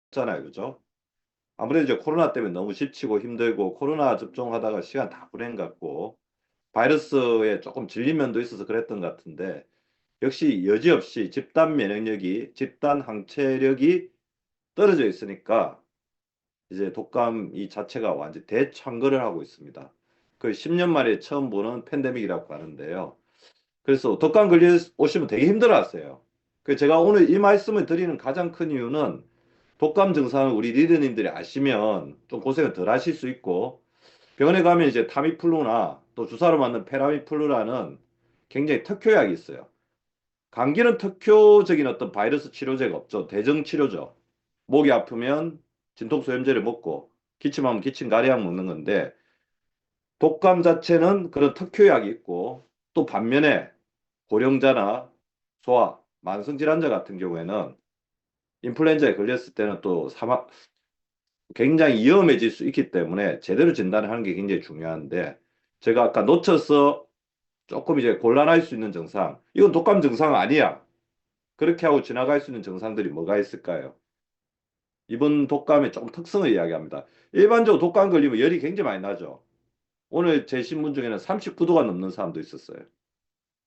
없잖아요. 그죠? 아무래도 이제 코로나 때문에 너무 지치고 힘들고 코로나 접종하다가 시간 다 보낸 것 같고 바이러스에 조금 질린 면도 있어서 그랬던 것 같은데 역시 여지없이 집단 면역력이 집단 항체력이 떨어져 있으니까 이제 독감 이 자체가 완전 대창궐을 하고 있습니다. 그 10년 만에 처음 보는 팬데믹이라고 하는데요. 그래서 독감 걸려 오시면 되게 힘들어하세요. 그 제가 오늘 이 말씀을 드리는 가장 큰 이유는 독감 증상을 우리 리더님들이 아시면 좀 고생을 덜 하실 수 있고 병원에 가면 이제 타미플루나 또 주사로 맞는 페라미플루라는 굉장히 특효약이 있어요. 감기는 특효적인 어떤 바이러스 치료제가 없죠. 대증 치료죠. 목이 아프면 진통소염제를 먹고 기침하면 기침 가려약 먹는 건데 독감 자체는 그런 특효약이 있고 또 반면에 고령자나 소아, 만성질환자 같은 경우에는 인플루엔자에 걸렸을 때는 또 사망, 굉장히 위험해질 수 있기 때문에 제대로 진단을 하는 게 굉장히 중요한데 제가 아까 놓쳐서 조금 이제 곤란할 수 있는 증상, 이건 독감 증상 아니야. 그렇게 하고 지나갈 수 있는 증상들이 뭐가 있을까요? 이번 독감의 좀 특성을 이야기합니다. 일반적으로 독감 걸리면 열이 굉장히 많이 나죠. 오늘 제 신문 중에는 39도가 넘는 사람도 있었어요.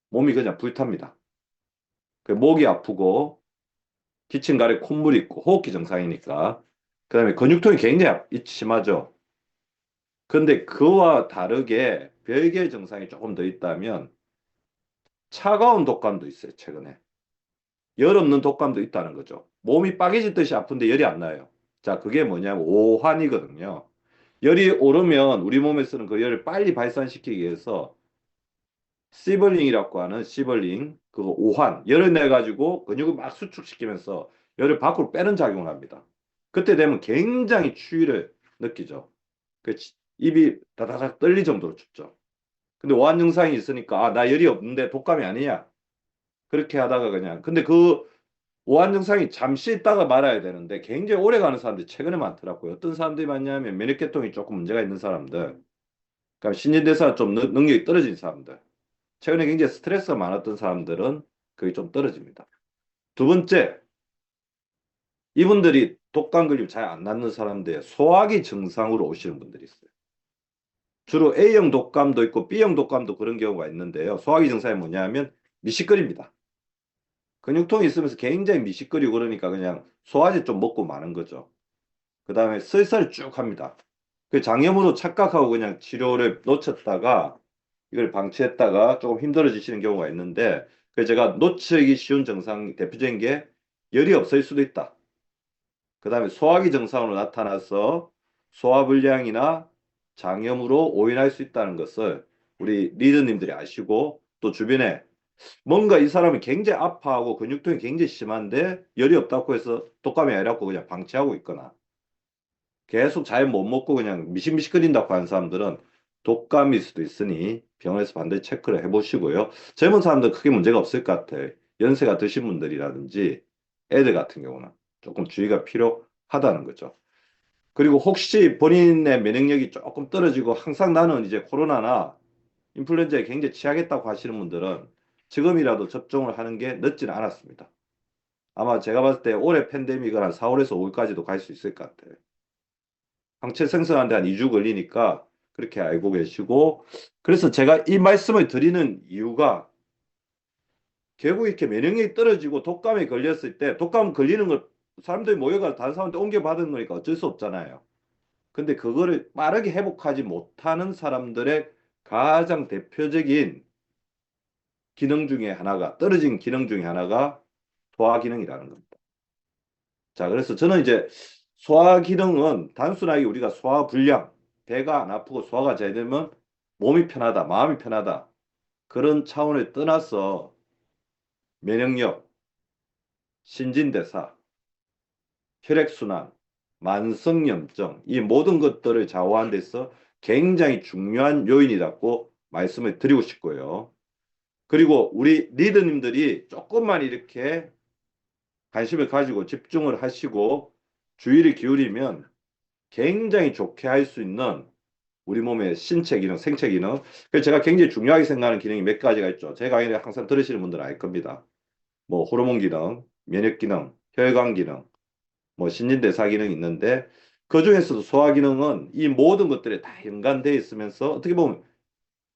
몸이 그냥 불탑니다. 그 목이 아프고 기침, 가래, 콧물이 있고 호흡기 증상이니까. 그다음에 근육통이 굉장히 심하죠. 근데 그와 다르게 별개의 증상이 조금 더 있다면 차가운 독감도 있어요, 최근에. 열 없는 독감도 있다는 거죠. 몸이 빠개지듯이 아픈데 열이 안 나요. 자, 그게 뭐냐면 오한이거든요. 열이 오르면 우리 몸에 쓰는 그 열을 빨리 발산시키기 위해서 시벌링이라고 하는 시벌링, 그거 오한, 열을 내가지고 근육을 막 수축시키면서 열을 밖으로 빼는 작용을 합니다. 그때 되면 굉장히 추위를 느끼죠. 입이 다다닥 떨릴 정도로 춥죠. 근데 오한 증상이 있으니까 아, 나 열이 없는데 독감이 아니냐. 그렇게 하다가 그냥 근데 그 오한 증상이 잠시 있다가 말아야 되는데 굉장히 오래 가는 사람들이 최근에 많더라고요. 어떤 사람들이 많냐면 면역계통이 조금 문제가 있는 사람들, 그러니까 신진대사가 좀 능력이 떨어진 사람들, 최근에 굉장히 스트레스가 많았던 사람들은 그게 좀 떨어집니다. 두 번째, 이분들이 독감 걸리면 잘 안 낫는 사람들, 소화기 증상으로 오시는 분들이 있어요. 주로 A형 독감도 있고 B형 독감도 그런 경우가 있는데요. 소화기 증상이 뭐냐면 미식거립니다. 근육통이 있으면서 굉장히 미식거리고 그러니까 그냥 소화제 좀 먹고 마는 거죠. 그 다음에 설사를 쭉 합니다. 그 장염으로 착각하고 그냥 치료를 놓쳤다가 이걸 방치했다가 조금 힘들어지시는 경우가 있는데 그 제가 놓치기 쉬운 증상 대표적인 게 열이 없을 수도 있다. 그 다음에 소화기 증상으로 나타나서 소화불량이나 장염으로 오인할 수 있다는 것을 우리 리더님들이 아시고 또 주변에 뭔가 이 사람이 굉장히 아파하고 근육통이 굉장히 심한데 열이 없다고 해서 독감이 아니라고 그냥 방치하고 있거나 계속 잘 못 먹고 그냥 미식미식거린다고 하는 사람들은 독감일 수도 있으니 병원에서 반드시 체크를 해보시고요. 젊은 사람들 크게 문제가 없을 것 같아요. 연세가 드신 분들이라든지 애들 같은 경우는 조금 주의가 필요하다는 거죠. 그리고 혹시 본인의 면역력이 조금 떨어지고 항상 나는 이제 코로나나 인플루엔자에 굉장히 취하겠다고 하시는 분들은 지금이라도 접종을 하는 게 늦지는 않았습니다. 아마 제가 봤을 때 올해 팬데믹은 한 4월에서 5월까지도 갈 수 있을 것 같아요. 항체 생성하는데 한 2주 걸리니까 그렇게 알고 계시고 그래서 제가 이 말씀을 드리는 이유가 결국 이렇게 면역력이 떨어지고 독감에 걸렸을 때 독감 걸리는 걸 사람들이 모여가 다른 사람한테 옮겨받은 거니까 어쩔 수 없잖아요. 근데 그거를 빠르게 회복하지 못하는 사람들의 가장 대표적인 기능 중에 하나가 떨어진 기능 중에 하나가 소화 기능이라는 겁니다. 자, 그래서 저는 이제 소화 기능은 단순하게 우리가 소화 불량, 배가 안 아프고 소화가 잘 되면 몸이 편하다, 마음이 편하다. 그런 차원을 떠나서 면역력, 신진대사, 혈액순환, 만성염증, 이 모든 것들을 좌우하는 데서 굉장히 중요한 요인이라고 말씀을 드리고 싶고요. 그리고 우리 리더님들이 조금만 이렇게 관심을 가지고 집중을 하시고 주의를 기울이면 굉장히 좋게 할 수 있는 우리 몸의 신체 기능, 생체 기능. 그래서 제가 굉장히 중요하게 생각하는 기능이 몇 가지가 있죠. 제 강의를 항상 들으시는 분들은 알 겁니다. 뭐 호르몬 기능, 면역 기능, 혈관 기능, 뭐 신진대사 기능이 있는데 그 중에서도 소화 기능은 이 모든 것들에 다 연관되어 있으면서 어떻게 보면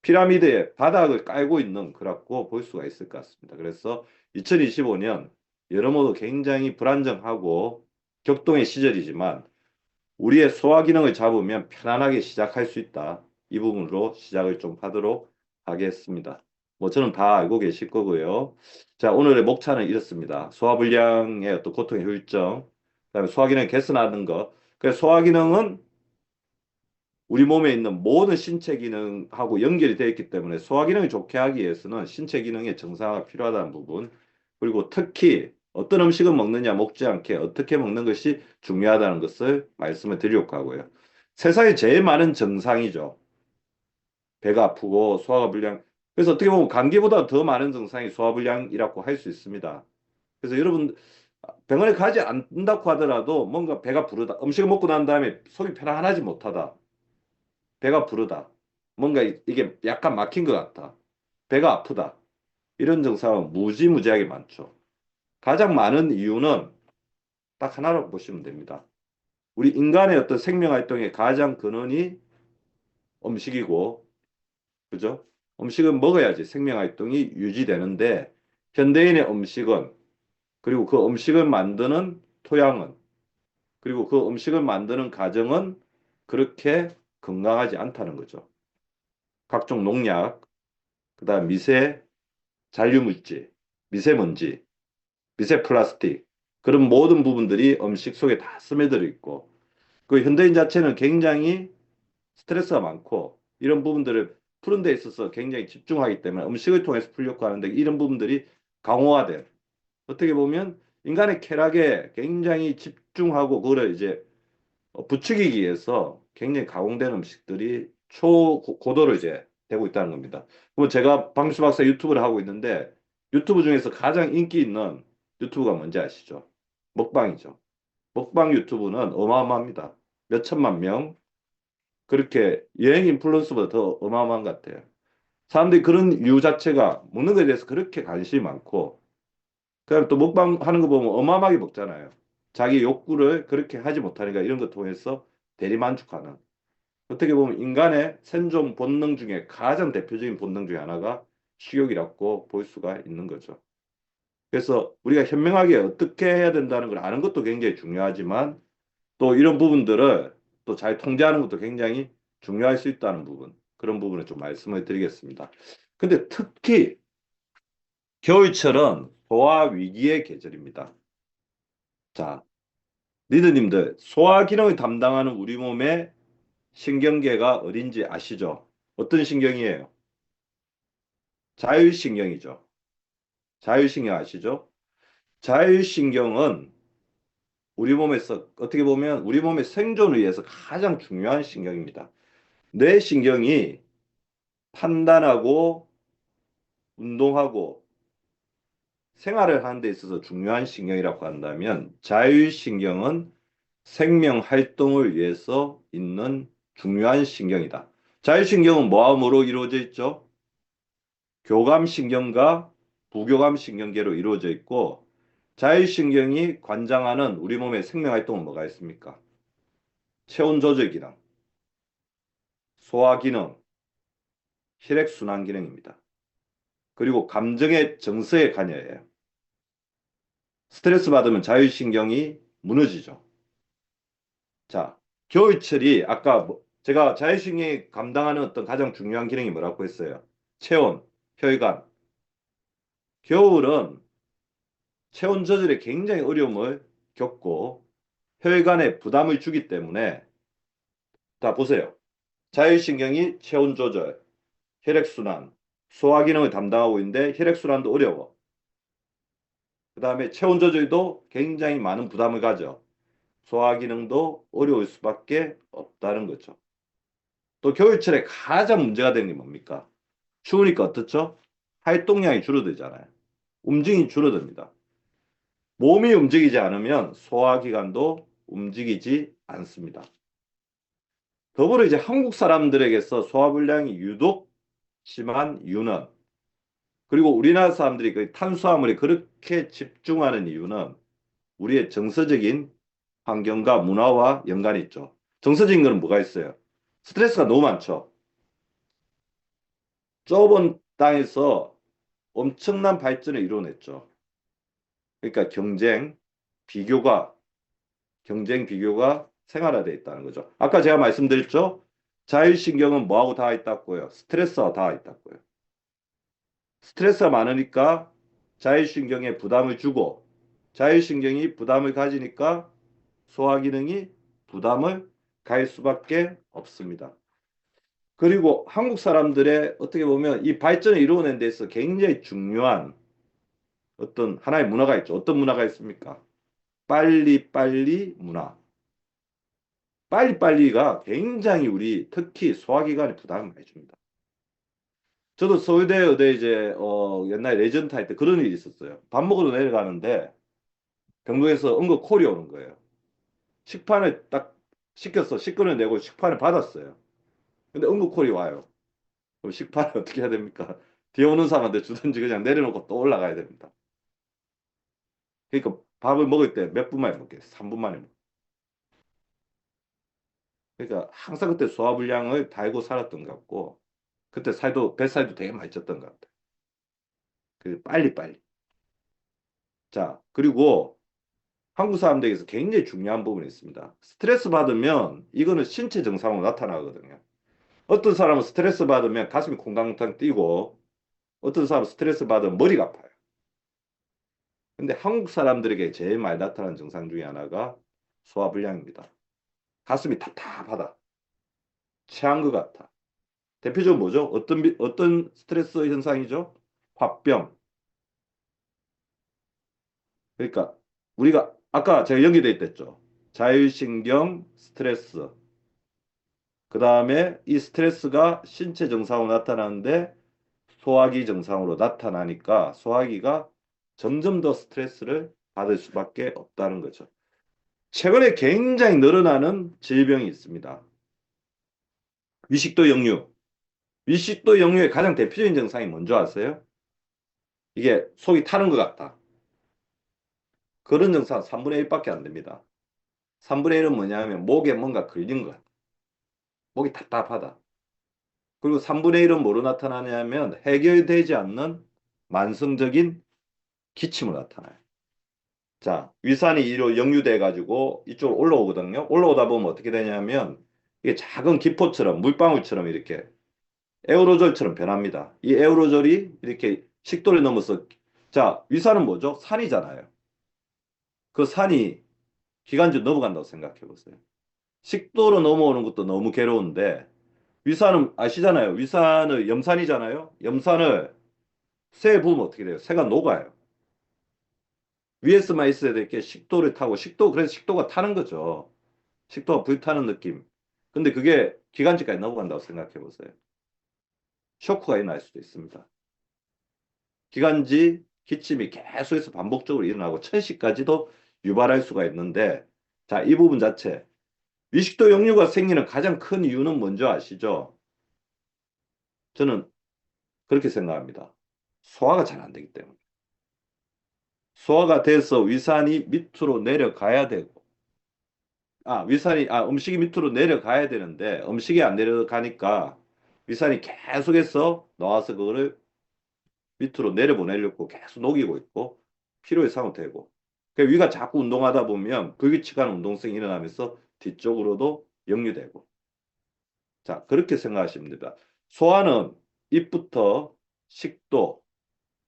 피라미드의 바닥을 깔고 있는 거라고 볼 수가 있을 것 같습니다. 그래서 2025년 여러모로 굉장히 불안정하고 격동의 시절이지만 우리의 소화 기능을 잡으면 편안하게 시작할 수 있다. 이 부분으로 시작을 좀 하도록 하겠습니다. 뭐 저는 다 알고 계실 거고요. 자, 오늘의 목차는 이렇습니다. 소화불량의 어떤 고통의 효율점, 그다음에 소화 기능 개선하는 거. 그래서 소화 기능은 우리 몸에 있는 모든 신체 기능하고 연결이 되어 있기 때문에 소화 기능을 좋게 하기 위해서는 신체 기능의 정상화가 필요하다는 부분, 그리고 특히 어떤 음식을 먹느냐 먹지 않게 어떻게 먹는 것이 중요하다는 것을 말씀을 드리려고 하고요. 세상에 제일 많은 증상이죠. 배가 아프고 소화가 불량. 그래서 어떻게 보면 감기보다 더 많은 증상이 소화불량이라고 할 수 있습니다. 그래서 여러분 병원에 가지 않는다고 하더라도 뭔가 배가 부르다. 음식을 먹고 난 다음에 속이 편안하지 못하다. 배가 부르다. 뭔가 이게 약간 막힌 것 같다. 배가 아프다. 이런 증상은 무지무지하게 많죠. 가장 많은 이유는 딱 하나라고 보시면 됩니다. 우리 인간의 어떤 생명 활동의 가장 근원이 음식이고, 그죠? 음식은 먹어야지 생명 활동이 유지되는데, 현대인의 음식은, 그리고 그 음식을 만드는 토양은, 그리고 그 음식을 만드는 과정은 그렇게 건강하지 않다는 거죠. 각종 농약, 그다음 미세 잔류물질, 미세먼지, 미세 플라스틱 그런 모든 부분들이 음식 속에 다 스며들어 있고 그 현대인 자체는 굉장히 스트레스가 많고 이런 부분들을 푸는 데 있어서 굉장히 집중하기 때문에 음식을 통해서 풀려고 하는데 이런 부분들이 강화된 어떻게 보면 인간의 쾌락에 굉장히 집중하고 그거를 이제 부추기기 위해서 굉장히 가공된 음식들이 초고도로 이제 되고 있다는 겁니다. 그럼 제가 박미수 박사 유튜브를 하고 있는데 유튜브 중에서 가장 인기 있는 유튜브가 뭔지 아시죠? 먹방이죠. 먹방 유튜브는 어마어마합니다. 몇 천만 명. 그렇게 여행 인플루언서보다 더 어마어마한 것 같아요. 사람들이 그런 이유 자체가 먹는 것에 대해서 그렇게 관심이 많고 그다음에 또 먹방 하는 거 보면 어마어마하게 먹잖아요. 자기 욕구를 그렇게 하지 못하니까 이런 거 통해서 대리만족하는 어떻게 보면 인간의 생존 본능 중에 가장 대표적인 본능 중에 하나가 식욕이라고 볼 수가 있는 거죠. 그래서 우리가 현명하게 어떻게 해야 된다는 걸 아는 것도 굉장히 중요하지만 또 이런 부분들을 또 잘 통제하는 것도 굉장히 중요할 수 있다는 부분, 그런 부분을 좀 말씀을 드리겠습니다. 근데 특히 겨울철은 소화 위기의 계절입니다. 자, 리더님들, 소화 기능을 담당하는 우리 몸의 신경계가 어딘지 아시죠? 어떤 신경이에요? 자율신경이죠. 자율신경 아시죠? 자율신경은 우리 몸에서 어떻게 보면 우리 몸의 생존을 위해서 가장 중요한 신경입니다. 뇌신경이 판단하고 운동하고 생활을 하는 데 있어서 중요한 신경이라고 한다면 자율신경은 생명 활동을 위해서 있는 중요한 신경이다. 자율신경은 뭐함으로 이루어져 있죠? 교감신경과 부교감신경계로 이루어져 있고 자율신경이 관장하는 우리 몸의 생명활동은 뭐가 있습니까? 체온 조절 기능, 소화 기능, 혈액순환 기능입니다. 그리고 감정의 정서에 관여해요. 스트레스 받으면 자율신경이 무너지죠. 자, 겨울철이 아까 제가 자율신경이 감당하는 어떤 가장 중요한 기능이 뭐라고 했어요? 체온, 혈관. 겨울은 체온 조절에 굉장히 어려움을 겪고 혈관에 부담을 주기 때문에 자 보세요. 자율신경이 체온 조절, 혈액순환, 소화 기능을 담당하고 있는데 혈액순환도 어려워. 그 다음에 체온 조절도 굉장히 많은 부담을 가져. 소화 기능도 어려울 수밖에 없다는 거죠. 또 겨울철에 가장 문제가 되는 게 뭡니까? 추우니까 어떻죠? 활동량이 줄어들잖아요. 움직임이 줄어듭니다. 몸이 움직이지 않으면 소화기관도 움직이지 않습니다. 더불어 이제 한국 사람들에게서 소화불량이 유독 심한 이유는 그리고 우리나라 사람들이 그 탄수화물에 그렇게 집중하는 이유는 우리의 정서적인 환경과 문화와 연관이 있죠. 정서적인 거는 뭐가 있어요? 스트레스가 너무 많죠. 좁은 땅에서 엄청난 발전을 이뤄냈죠. 그러니까 경쟁, 비교가 생활화되어 있다는 거죠. 아까 제가 말씀드렸죠? 자율신경은 뭐하고 닿아 있다고요? 스트레스와 닿아 있다고요. 스트레스가 많으니까 자율신경에 부담을 주고 자율신경이 부담을 가지니까 소화기능이 부담을 가할 수밖에 없습니다. 그리고 한국 사람들의 어떻게 보면 이 발전을 이루어낸 데 있어 굉장히 중요한 어떤 하나의 문화가 있죠. 어떤 문화가 있습니까? 빨리빨리 문화. 빨리빨리가 굉장히 우리 특히 소화기관에 부담을 많이 줍니다. 저도 서울대 의대 이제 옛날에 레전트 할 때 그런 일이 있었어요. 밥 먹으러 내려가는데 경북에서 응급 콜이 오는 거예요. 식판을 딱 시켰어. 식권을 내고 식판을 받았어요. 근데 응급 콜이 와요. 그럼 식판을 어떻게 해야 됩니까? 뒤에 오는 사람한테 주든지 그냥 내려놓고 또 올라가야 됩니다. 그러니까 밥을 먹을 때 몇 분 만에 먹겠어요. 3분 만에 먹. 그러니까 항상 그때 소화불량을 달고 살았던 것 같고 그때 뱃살도 되게 많이 쪘던 것 같아요. 그 빨리빨리. 자, 그리고 한국 사람들에게서 굉장히 중요한 부분이 있습니다. 스트레스 받으면 이거는 신체 증상으로 나타나거든요. 어떤 사람은 스트레스 받으면 가슴이 콩당탕 뛰고 어떤 사람은 스트레스 받으면 머리가 아파요. 근데 한국 사람들에게 제일 많이 나타나는 증상 중에 하나가 소화불량입니다. 가슴이 답답하다. 체한 것 같아. 대표적으로 뭐죠? 어떤 스트레스 현상이죠? 화병. 그러니까 우리가 아까 제가 연기돼 있댔죠. 자율신경 스트레스. 그 다음에 이 스트레스가 신체 증상으로 나타나는데 소화기 증상으로 나타나니까 소화기가 점점 더 스트레스를 받을 수밖에 없다는 거죠. 최근에 굉장히 늘어나는 질병이 있습니다. 위식도 역류. 위식도 역류의 가장 대표적인 증상이 뭔지 아세요? 이게 속이 타는 것 같다. 그런 증상 3분의 1밖에 안 됩니다. 3분의 1은 뭐냐면 목에 뭔가 걸린 것 같다. 목이 답답하다. 그리고 3분의 1은 뭐로 나타나냐면 해결되지 않는 만성적인 기침으로 나타나요. 자, 위산이 이로 역류돼 가지고 이쪽으로 올라오거든요. 올라오다 보면 어떻게 되냐면 이게 작은 기포처럼 물방울처럼 이렇게 에어로졸처럼 변합니다. 이 에어로졸이 이렇게 식도를 넘어서 자, 위산은 뭐죠? 산이잖아요. 그 산이 기관지 넘어간다고 생각해 보세요. 식도로 넘어오는 것도 너무 괴로운데 위산은 아시잖아요. 위산은 염산이잖아요. 염산을 새에 부으면 어떻게 돼요? 새가 녹아요. 위에서만 있어야 될 게 식도를 타고 그래서 식도가 타는 거죠. 식도가 불타는 느낌. 근데 그게 기관지까지 넘어간다고 생각해 보세요. 쇼크가 날 수도 있습니다. 기관지 기침이 계속해서 반복적으로 일어나고 천식까지도 유발할 수가 있는데 자, 이 부분 자체 위식도 역류가 생기는 가장 큰 이유는 뭔지 아시죠? 저는 그렇게 생각합니다. 소화가 잘 안 되기 때문에. 소화가 돼서 위산이 밑으로 내려가야 되고 음식이 밑으로 내려가야 되는데 음식이 안 내려가니까 위산이 계속해서 나와서 그거를 밑으로 내려보내려고 계속 녹이고 있고 피로의 상태고 그 위가 자꾸 운동하다 보면 불규칙한 운동성이 일어나면서 뒤쪽으로도 역류되고 자 그렇게 생각하시면 됩니다. 소화는 입부터 식도,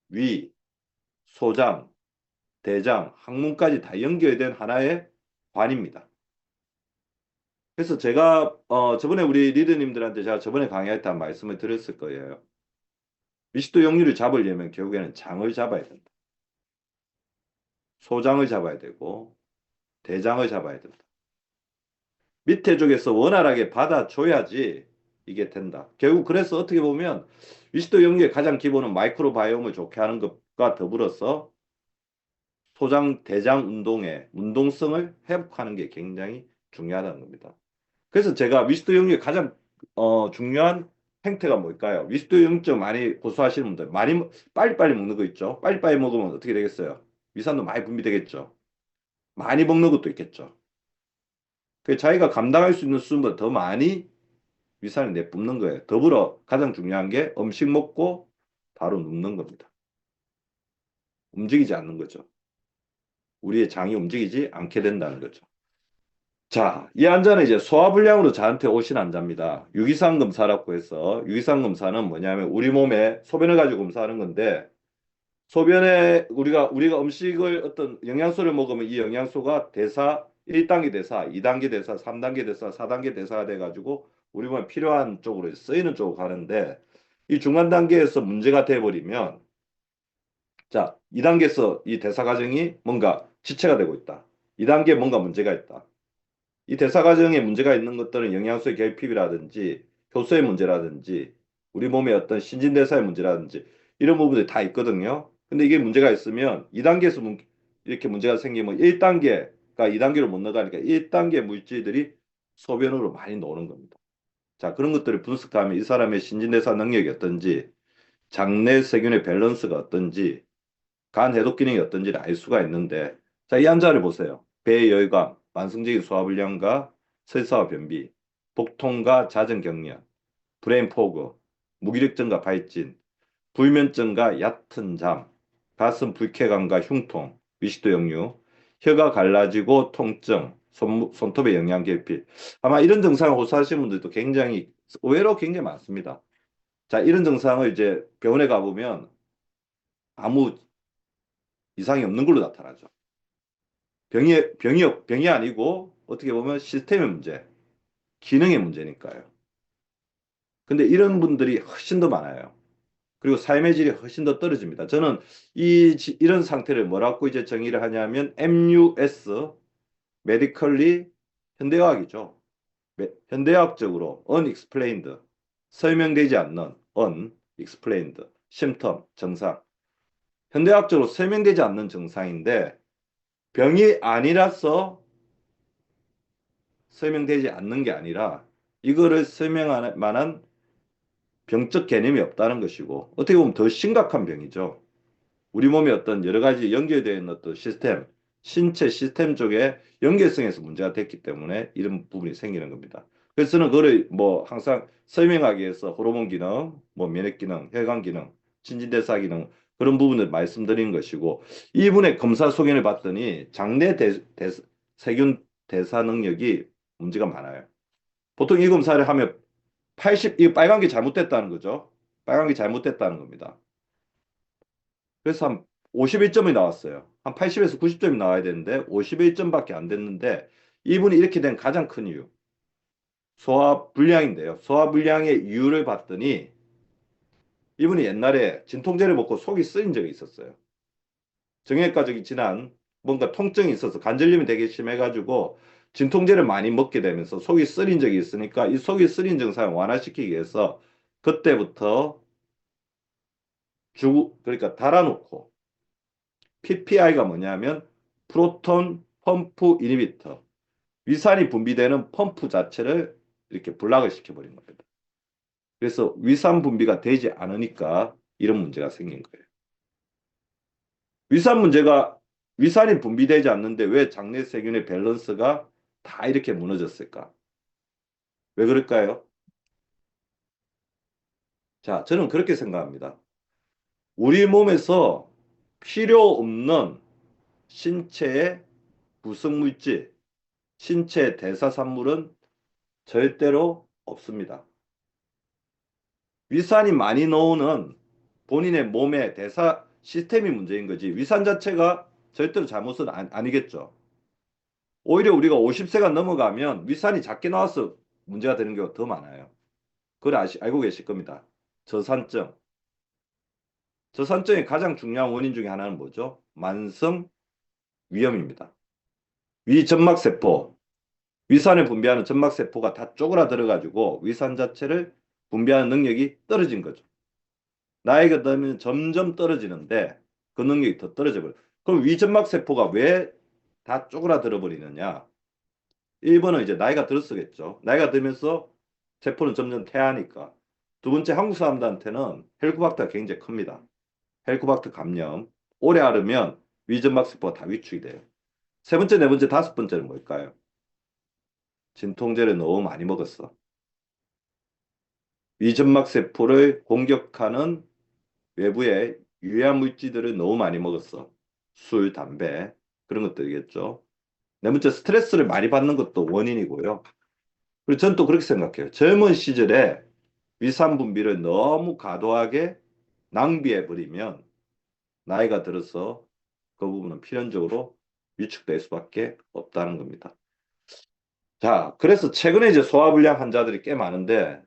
위, 소장, 대장, 항문까지 다 연결된 하나의 관입니다. 그래서 제가 저번에 우리 리더님들한테 제가 저번에 강의할 때 한 말씀을 드렸을 거예요. 미식도 역류를 잡으려면 결국에는 장을 잡아야 된다. 소장을 잡아야 되고 대장을 잡아야 된다. 밑에 쪽에서 원활하게 받아줘야지 이게 된다. 결국 그래서 어떻게 보면 미식도 역류의 가장 기본은 마이크로바이옴을 좋게 하는 것과 더불어서 소장, 대장 운동의 운동성을 회복하는 게 굉장히 중요하다는 겁니다. 그래서 제가 위스도 역류의 가장 중요한 행태가 뭘까요? 위스도 역류증 많이 고수하시는 분들 빨리빨리 먹는 거 있죠. 빨리빨리 먹으면 어떻게 되겠어요? 위산도 많이 분비되겠죠. 많이 먹는 것도 있겠죠. 그 자기가 감당할 수 있는 수준보다 더 많이 위산을 내뿜는 거예요. 더불어 가장 중요한 게 음식 먹고 바로 눕는 겁니다. 움직이지 않는 거죠. 우리의 장이 움직이지 않게 된다는 거죠. 자, 이 환자는 이제 소화불량으로 저한테 오신 환자입니다. 유기산 검사라고 해서 유기산 검사는 뭐냐면 우리 몸에 소변을 가지고 검사하는 건데 소변에 우리가 음식을 어떤 영양소를 먹으면 이 영양소가 대사 1단계 대사, 2단계 대사, 3단계 대사, 4단계 대사가 돼 가지고 우리 몸에 필요한 쪽으로 쓰이는 쪽으로 가는데 이 중간 단계에서 문제가 돼 버리면 자, 2단계에서 이 대사 과정이 뭔가 지체가 되고 있다. 2단계에 뭔가 문제가 있다. 이 대사 과정에 문제가 있는 것들은 영양소의 결핍이라든지 효소의 문제라든지 우리 몸의 어떤 신진대사의 문제라든지 이런 부분들이 다 있거든요. 근데 이게 문제가 있으면 2단계에서 이렇게 문제가 생기면 1단계가 2단계로 못 나가니까 1단계 물질들이 소변으로 많이 나오는 겁니다. 자, 그런 것들을 분석하면 이 사람의 신진대사 능력이 어떤지, 장내 세균의 밸런스가 어떤지, 간 해독 기능이 어떤지를 알 수가 있는데, 자, 이 환자를 보세요. 배열감, 만성적인 소화불량과 설사와 변비, 복통과 잦은 경련, 브레인 포그, 무기력증과 발진, 불면증과 얕은 잠, 가슴 불쾌감과 흉통, 위식도 역류, 혀가 갈라지고 통증, 손톱의 영양결핍. 아마 이런 증상을 호소하시는 분들도 굉장히 의외로 굉장히 많습니다. 자, 이런 증상을 이제 병원에 가보면 아무 이상이 없는 걸로 나타나죠. 병이 아니고 어떻게 보면 시스템의 문제, 기능의 문제니까요. 근데 이런 분들이 훨씬 더 많아요. 그리고 삶의 질이 훨씬 더 떨어집니다. 저는 이런 상태를 뭐라고 이제 정의를 하냐면 MUS, Medically 현대의학이죠. 현대의학적으로 unexplained, 설명되지 않는 unexplained, symptom, 증상. 현대의학적으로 설명되지 않는 증상인데 병이 아니라서 설명되지 않는 게 아니라 이거를 설명할 만한 병적 개념이 없다는 것이고 어떻게 보면 더 심각한 병이죠. 우리 몸에 어떤 여러 가지 연결되어 있는 어떤 시스템, 신체 시스템 쪽에 연결성에서 문제가 됐기 때문에 이런 부분이 생기는 겁니다. 그래서 저는 그걸 뭐 항상 설명하기 위해서 호르몬 기능, 뭐 면역 기능, 혈관 기능, 신진대사 기능 그런 부분을 말씀드리는 것이고 이분의 검사 소견을 봤더니 장내 세균 대사 능력이 문제가 많아요. 보통 이 검사를 하면 80, 이 빨간 게 잘못됐다는 거죠. 빨간 게 잘못됐다는 겁니다. 그래서 한 51점이 나왔어요. 한 80에서 90점이 나와야 되는데 51점밖에 안 됐는데 이분이 이렇게 된 가장 큰 이유. 소화불량인데요. 소화불량의 이유를 봤더니 이분이 옛날에 진통제를 먹고 속이 쓰린 적이 있었어요. 정형외과적인 진한 뭔가 통증이 있어서 관절염이 되게 심해가지고 진통제를 많이 먹게 되면서 속이 쓰린 적이 있으니까 이 속이 쓰린 증상을 완화시키기 위해서 그때부터 그러니까 달아놓고 PPI가 뭐냐면 프로톤 펌프 이니비터 위산이 분비되는 펌프 자체를 이렇게 블락을 시켜버린 겁니다. 그래서 위산 분비가 되지 않으니까 이런 문제가 생긴 거예요. 위산 문제가 위산이 분비되지 않는데 왜 장내 세균의 밸런스가 다 이렇게 무너졌을까? 왜 그럴까요? 자, 저는 그렇게 생각합니다. 우리 몸에서 필요 없는 신체의 부속물질, 신체 대사산물은 절대로 없습니다. 위산이 많이 나오는 본인의 몸의 대사 시스템이 문제인 거지 위산 자체가 절대로 잘못은 아니겠죠. 오히려 우리가 50세가 넘어가면 위산이 작게 나와서 문제가 되는 경우가 더 많아요. 그걸 알고 계실 겁니다. 저산증. 저산증의 가장 중요한 원인 중에 하나는 뭐죠? 만성 위염입니다. 위점막세포, 위산을 분비하는 점막세포가 다 쪼그라들어가지고 위산 자체를 분비하는 능력이 떨어진 거죠. 나이가 들면 점점 떨어지는데 그 능력이 더 떨어져 버려요. 그럼 위점막 세포가 왜 다 쪼그라들어 버리느냐? 1번은 이제 나이가 들었겠죠. 나이가 들면서 세포는 점점 퇴하니까. 두 번째 한국 사람들한테는 헬리코박터가 굉장히 큽니다. 헬리코박터 감염. 오래 앓으면 위점막 세포가 다 위축이 돼요. 세 번째, 네 번째, 다섯 번째는 뭘까요? 진통제를 너무 많이 먹었어. 위점막 세포를 공격하는 외부의 유해한 물질들을 너무 많이 먹었어. 술, 담배 그런 것들이겠죠. 네 번째 스트레스를 많이 받는 것도 원인이고요. 그리고 저는 또 그렇게 생각해요. 젊은 시절에 위산 분비를 너무 과도하게 낭비해 버리면 나이가 들어서 그 부분은 필연적으로 위축될 수밖에 없다는 겁니다. 자, 그래서 최근에 이제 소화불량 환자들이 꽤 많은데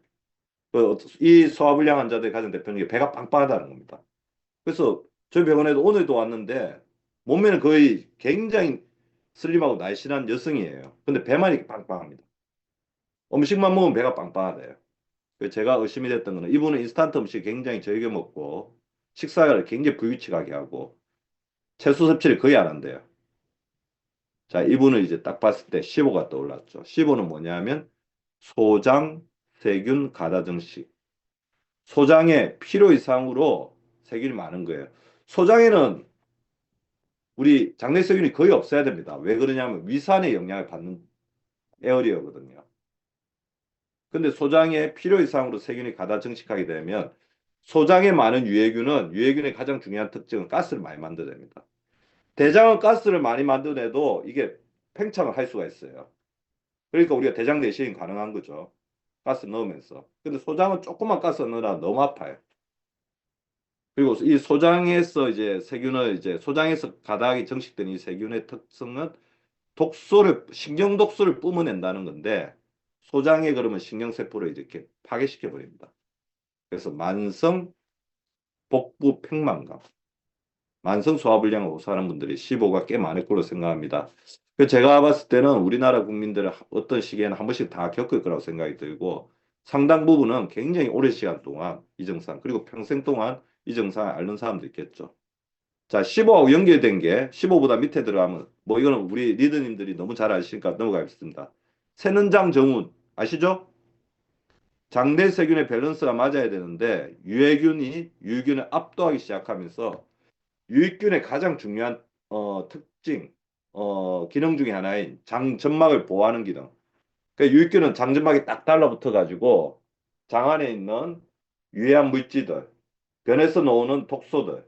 이 소화불량 환자들의 가장 대표적인 게 배가 빵빵하다는 겁니다. 그래서 저희 병원에도 오늘도 왔는데 몸매는 거의 굉장히 슬림하고 날씬한 여성이에요. 근데 배만 이렇게 빵빵합니다. 음식만 먹으면 배가 빵빵하대요. 그래서 제가 의심이 됐던 거는 이분은 인스턴트 음식 굉장히 즐겨 먹고 식사를 굉장히 불규칙하게 하고 채소 섭취를 거의 안 한대요. 자, 이분은 이제 딱 봤을 때 15가 떠올랐죠. 15는 뭐냐면 소장 세균 가다 증식. 소장에 필요 이상으로 세균이 많은 거예요. 소장에는 우리 장내 세균이 거의 없어야 됩니다. 왜 그러냐면 위산의 영향을 받는 에어리어거든요. 근데 소장에 필요 이상으로 세균이 가다 증식하게 되면 소장에 많은 유해균은 유해균의 가장 중요한 특징은 가스를 많이 만들어냅니다. 대장은 가스를 많이 만들어내도 이게 팽창을 할 수가 있어요. 그러니까 우리가 대장 내시경 가능한 거죠. 가스 넣으면서. 근데 소장은 조금만 가스 넣으라 너무 아파요. 그리고 이 소장에서 이제 세균을 이제 소장에서 가다하게 정식된 이 세균의 특성은 독소를 신경 독소를 뿜어낸다는 건데 소장에 그러면 신경세포를 이렇게 파괴시켜 버립니다. 그래서 만성 복부 팽만감, 만성 소화불량을 호소하는 분들이 15가 꽤 많을 걸로 생각합니다. 그 제가 봤을 때는 우리나라 국민들은 어떤 시기에는 한 번씩 다 겪을 거라고 생각이 들고 상당 부분은 굉장히 오랜 시간 동안 이 증상 그리고 평생 동안 이 증상을 앓는 사람도 있겠죠. 자, 15하고 연결된 게 15보다 밑에 들어가면 뭐 이거는 우리 리더님들이 너무 잘 아시니까 넘어가겠습니다. 새는장 정운 아시죠? 장내 세균의 밸런스가 맞아야 되는데 유해균이 유익균을 압도하기 시작하면서 유익균의 가장 중요한 특징 기능 중에 하나인 장점막을 보호하는 기능. 그러니까 유익균은 장점막이 딱 달라붙어 가지고 장 안에 있는 유해한 물질들, 변에서 나오는 독소들,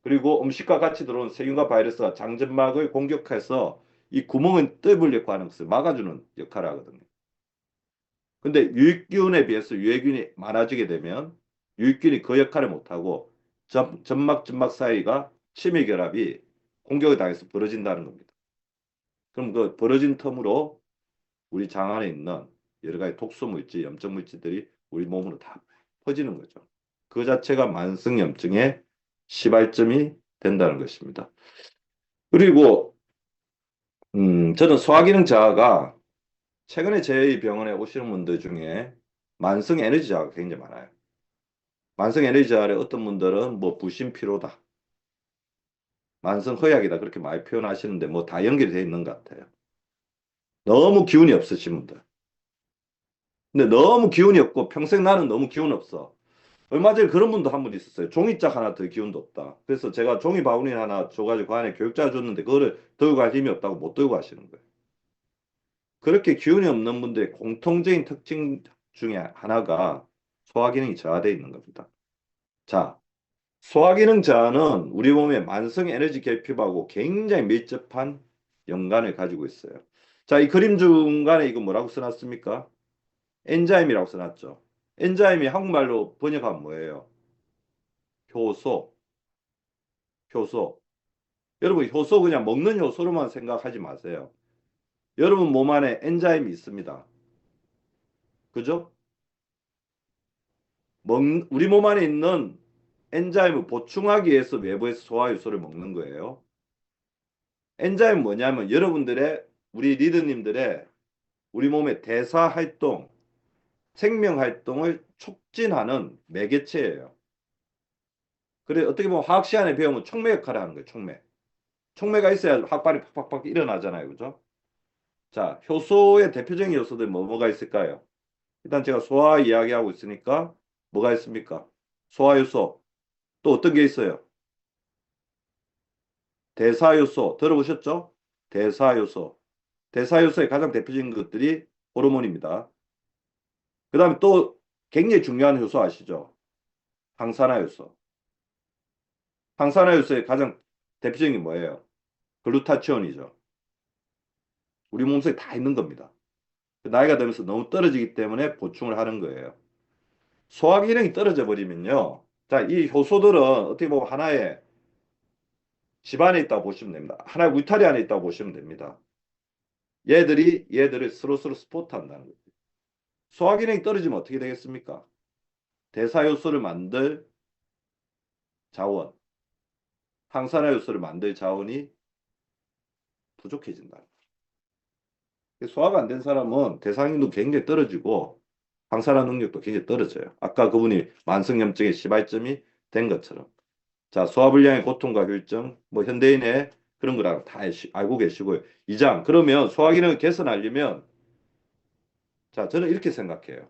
그리고 음식과 같이 들어온 세균과 바이러스가 장점막을 공격해서 이 구멍을 뚫으려고 하는 것을 막아주는 역할을 하거든요. 근데 유익균에 비해서 유해균이 많아지게 되면 유익균이 그 역할을 못하고 점막 사이가 침해 결합이 공격을 당해서 벌어진다는 겁니다. 그럼 그 벌어진 틈으로 우리 장 안에 있는 여러 가지 독소 물질, 염증 물질들이 우리 몸으로 다 퍼지는 거죠. 그 자체가 만성염증의 시발점이 된다는 것입니다. 그리고 저는 소화기능 저하가 최근에 저희 병원에 오시는 분들 중에 만성 에너지 저하가 굉장히 많아요. 만성 에너지 저하를 어떤 분들은 뭐 부신 피로다, 만성 허약이다 그렇게 많이 표현하시는데 뭐 다 연결이 되어 있는 것 같아요. 너무 기운이 없으신 분들. 근데 너무 기운이 없고 평생 나는 너무 기운 없어. 얼마 전에 그런 분도 한 분 있었어요. 종이짝 하나 더 기운도 없다. 그래서 제가 종이 바구니 하나 줘가지고 그 안에 교육자 줬는데 그거를 들고 갈 힘이 없다고 못 들고 가시는 거예요. 그렇게 기운이 없는 분들의 공통적인 특징 중에 하나가 소화기능이 저하되어 있는 겁니다. 자, 소화기능 저하는 우리 몸의 만성 에너지 결핍하고 굉장히 밀접한 연관을 가지고 있어요. 자, 이 그림 중간에 이거 뭐라고 써놨습니까? 엔자임이라고 써놨죠. 엔자임이 한국말로 번역하면 뭐예요? 효소, 효소. 여러분, 효소 그냥 먹는 효소로만 생각하지 마세요. 여러분 몸 안에 엔자임이 있습니다. 그죠? 우리 몸 안에 있는 엔자임을 보충하기 위해서 외부에서 소화효소를 먹는 거예요. 엔자임 뭐냐면 여러분들의 우리 리더님들의 우리 몸의 대사 활동, 생명 활동을 촉진하는 매개체예요. 그래 어떻게 보면 화학 시간에 배우면 촉매 역할을 하는 거예요. 촉매. 촉매가 있어야 확발이 팍팍팍 일어나잖아요. 그죠? 자, 효소의 대표적인 요소들 뭐가 있을까요? 일단 제가 소화 이야기하고 있으니까 뭐가 있습니까? 소화효소. 또 어떤 게 있어요? 대사효소. 들어보셨죠? 대사효소. 대사효소의 가장 대표적인 것들이 호르몬입니다. 그 다음에 또 굉장히 중요한 효소 아시죠? 항산화효소. 항산화효소의 가장 대표적인 게 뭐예요? 글루타치온이죠. 우리 몸속에 다 있는 겁니다. 나이가 들면서 너무 떨어지기 때문에 보충을 하는 거예요. 소화 기능이 떨어져 버리면요. 자, 이 효소들은 어떻게 보면 하나의 집 안에 있다고 보시면 됩니다. 하나의 울타리 안에 있다고 보시면 됩니다. 얘들을 서로서로 스포트한다는 거죠. 소화 기능이 떨어지면 어떻게 되겠습니까? 대사효소를 만들 자원, 항산화효소를 만들 자원이 부족해진다. 소화가 안 된 사람은 대사량도 굉장히 떨어지고 항산화 능력도 굉장히 떨어져요. 아까 그분이 만성염증의 시발점이 된 것처럼. 자, 소화불량의 고통과 후유증, 뭐 현대인의 그런 거랑 다 알고 계시고요. 이장, 그러면 소화 기능을 개선하려면, 자, 저는 이렇게 생각해요.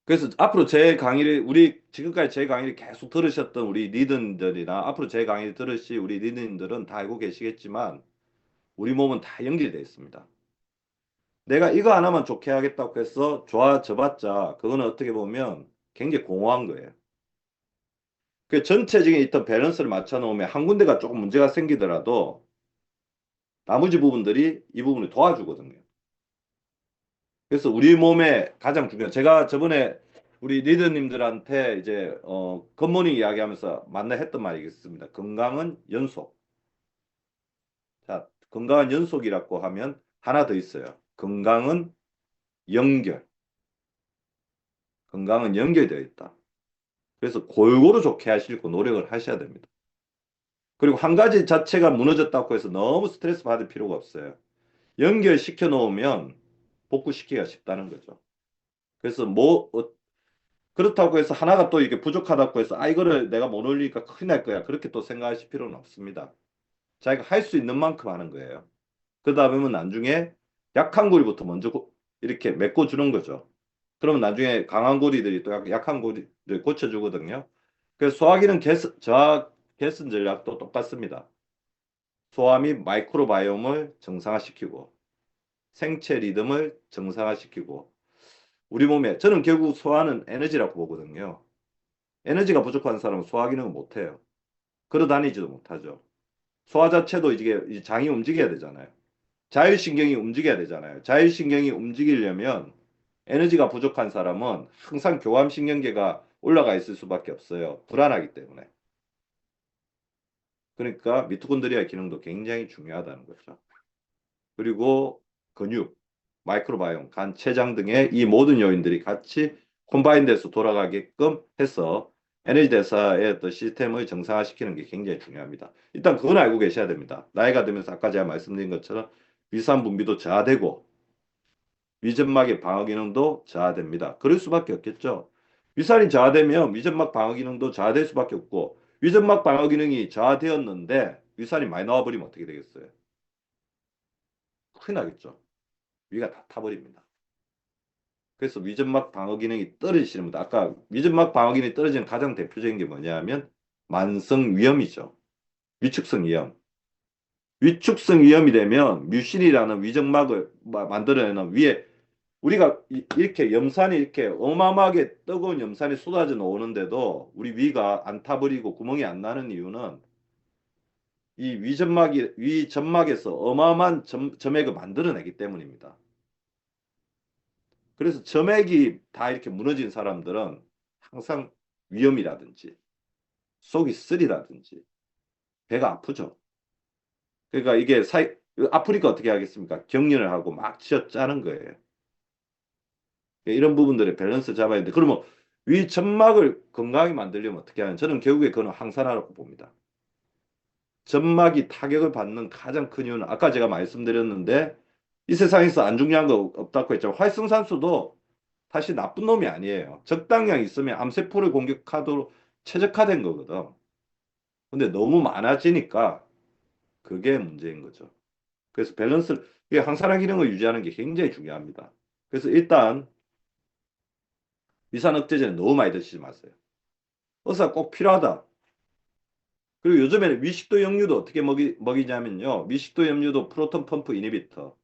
그래서 앞으로 제 강의를, 우리 지금까지 제 강의를 계속 들으셨던 우리 리더들이나 앞으로 제 강의를 들으실 우리 리더님들은 다 알고 계시겠지만, 우리 몸은 다 연결되어 있습니다. 내가 이거 하나만 좋게 하겠다고 해서 좋아져봤자, 그거는 어떻게 보면 굉장히 공허한 거예요. 그 전체적인 있던 밸런스를 맞춰 놓으면 한 군데가 조금 문제가 생기더라도 나머지 부분들이 이 부분을 도와주거든요. 그래서 우리 몸에 가장 중요한 제가 저번에 우리 리더님들한테 이제 굿모닝 이야기하면서 만나 했던 말이 있습니다. 건강은 연속. 자, 건강한 연속이라고 하면 하나 더 있어요. 건강은 연결. 건강은 연결되어 있다. 그래서 골고루 좋게 하시고 노력을 하셔야 됩니다. 그리고 한 가지 자체가 무너졌다고 해서 너무 스트레스 받을 필요가 없어요. 연결시켜 놓으면 복구시키기가 쉽다는 거죠. 그래서 그렇다고 해서 하나가 또 이게 부족하다고 해서 이거를 내가 못 올리니까 큰일 날 거야. 그렇게 또 생각하실 필요는 없습니다. 자기가 할 수 있는 만큼 하는 거예요. 그러다 보면 나중에 약한 고리부터 먼저 이렇게 메꿔주는 거죠. 그러면 나중에 강한 고리들이 또 약한 고리를 고쳐주거든요. 그래서 소화기능 저하 개선 전략도 똑같습니다. 소화 및 마이크로바이옴을 정상화시키고 생체 리듬을 정상화시키고 우리 몸에 저는 결국 소화는 에너지라고 보거든요. 에너지가 부족한 사람은 소화 기능을 못해요. 걸어 다니지도 못하죠. 소화 자체도 이제 장이 움직여야 되잖아요. 자율신경이 움직여야 되잖아요. 자율신경이 움직이려면 에너지가 부족한 사람은 항상 교감신경계가 올라가 있을 수밖에 없어요. 불안하기 때문에. 그러니까 미토콘드리아 기능도 굉장히 중요하다는 거죠. 그리고 근육, 마이크로바이옴, 간, 췌장 등의 이 모든 요인들이 같이 콤바인돼서 돌아가게끔 해서 에너지 대사의 어떤 시스템을 정상화시키는 게 굉장히 중요합니다. 일단 그건 알고 계셔야 됩니다. 나이가 들면서 아까 제가 말씀드린 것처럼 위산 분비도 저하되고 위점막의 방어 기능도 저하됩니다. 그럴 수밖에 없겠죠. 위산이 저하되면 위점막 방어 기능도 저하될 수밖에 없고 위점막 방어 기능이 저하되었는데 위산이 많이 나와버리면 어떻게 되겠어요? 큰일 나겠죠. 위가 다 타버립니다. 그래서 위점막 방어 기능이 떨어지시는 분들, 아까 위점막 방어 기능이 떨어지는 가장 대표적인 게 뭐냐면 만성 위염이죠. 위축성 위염. 위축성 위염이 되면 뮤신이라는 위점막을 만들어내는 위에 우리가 이렇게 염산이 이렇게 어마어마하게 뜨거운 염산이 쏟아져 나오는데도 우리 위가 안 타버리고 구멍이 안 나는 이유는 이 위점막에서 어마어마한 점액을 만들어내기 때문입니다. 그래서 점액이 다 이렇게 무너진 사람들은 항상 위염이라든지 속이 쓰리다든지 배가 아프죠. 그러니까 이게 아프니까 어떻게 하겠습니까? 경련을 하고 막 쥐어짜는 거예요. 이런 부분들의 밸런스 잡아야 되는데 그러면 위 점막을 건강하게 만들려면 어떻게 하냐? 저는 결국에 그건 항산화라고 봅니다. 점막이 타격을 받는 가장 큰 이유는 아까 제가 말씀드렸는데 이 세상에서 안 중요한 거 없다고 했지만 활성산소도 사실 나쁜 놈이 아니에요. 적당량 있으면 암세포를 공격하도록 최적화된 거거든. 근데 너무 많아지니까 그게 문제인 거죠. 그래서 이게 항산화 기능을 유지하는 게 굉장히 중요합니다. 그래서 일단 위산 억제제는 너무 많이 드시지 마세요. 의사 꼭 필요하다. 그리고 요즘에는 위식도 역류도 어떻게 먹이냐면요. 위식도 역류도 프로톤 펌프 이니비터.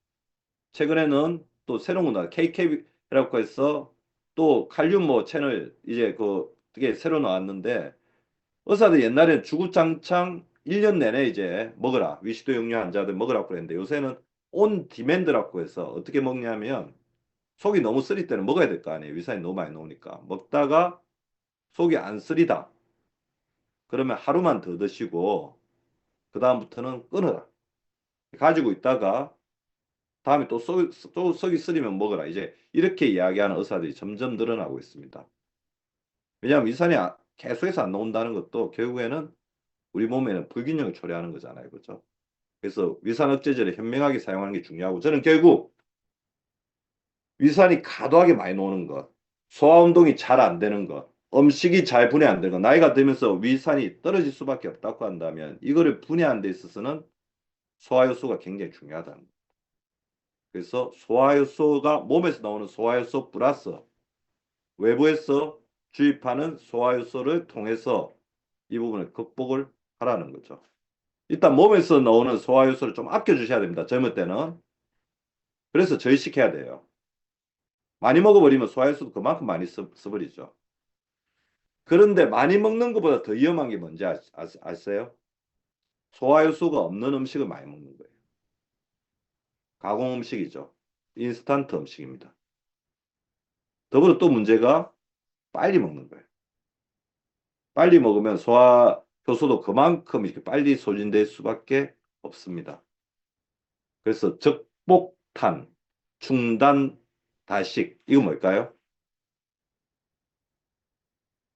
최근에는 또 새로운 거 나 KK라고 해서 또 칼륨 뭐 채널 이제 그 되게 새로 나왔는데 의사들 옛날에는 주구장창 1년 내내 이제 먹어라. 위식도 역류 환자들 먹으라고 그랬는데 요새는 온 디맨드라고 해서 어떻게 먹냐면 속이 너무 쓰릴 때는 먹어야 될 거 아니에요. 위산이 너무 많이 나오니까. 먹다가 속이 안 쓰리다. 그러면 하루만 더 드시고 그다음부터는 끊어라. 가지고 있다가 다음에 또 속이 쓰리면 먹어라. 이제 이렇게 이야기하는 의사들이 점점 늘어나고 있습니다. 왜냐하면 위산이 계속해서 안 나온다는 것도 결국에는 우리 몸에는 불균형을 초래하는 거잖아요. 그렇죠? 그래서 위산 억제제를 현명하게 사용하는 게 중요하고 저는 결국 위산이 과도하게 많이 나오는 것, 소화운동이 잘 안 되는 것, 음식이 잘 분해 안 되는 것, 나이가 들면서 위산이 떨어질 수밖에 없다고 한다면 이거를 분해하는 데 있어서는 소화효소가 굉장히 중요하다는 거예요. 그래서 소화효소가 몸에서 나오는 소화효소 플러스 외부에서 주입하는 소화효소를 통해서 이 부분을 극복을 하라는 거죠. 일단 몸에서 나오는 소화효소를 좀 아껴주셔야 됩니다. 젊을 때는. 그래서 저희식해야 돼요. 많이 먹어버리면 소화효소도 그만큼 많이 써버리죠. 그런데 많이 먹는 것보다 더 위험한 게 뭔지 아세요? 소화효소가 없는 음식을 많이 먹는 거예요. 가공 음식이죠. 인스턴트 음식입니다. 더불어 또 문제가 빨리 먹는 거예요. 빨리 먹으면 소화효소도 그만큼 이렇게 빨리 소진될 수밖에 없습니다. 그래서 적복탄, 중단, 다식, 이거 뭘까요?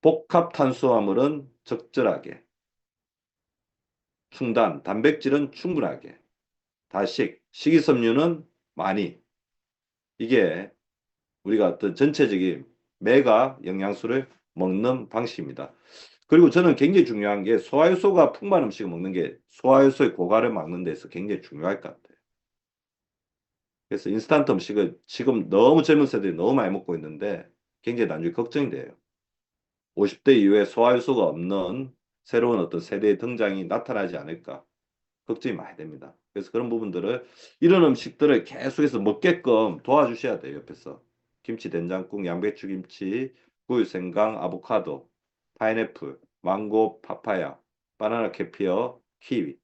복합 탄수화물은 적절하게, 충단, 단백질은 충분하게, 다식, 식이섬유는 많이. 이게 우리가 어떤 전체적인 메가 영양소를 먹는 방식입니다. 그리고 저는 굉장히 중요한 게 소화효소가 풍부한 음식을 먹는 게 소화효소의 고갈을 막는 데서 굉장히 중요할 것 같아요. 그래서 인스턴트 음식을 지금 너무 젊은 세대들이 너무 많이 먹고 있는데 굉장히 나중에 걱정이 돼요. 50대 이후에 소화효소가 없는 새로운 어떤 세대의 등장이 나타나지 않을까 걱정이 많이 됩니다. 그래서 그런 부분들을 이런 음식들을 계속해서 먹게끔 도와주셔야 돼요. 옆에서 김치, 된장국, 양배추 김치, 굴, 생강, 아보카도, 파인애플, 망고, 파파야, 바나나, 캐피어, 키위.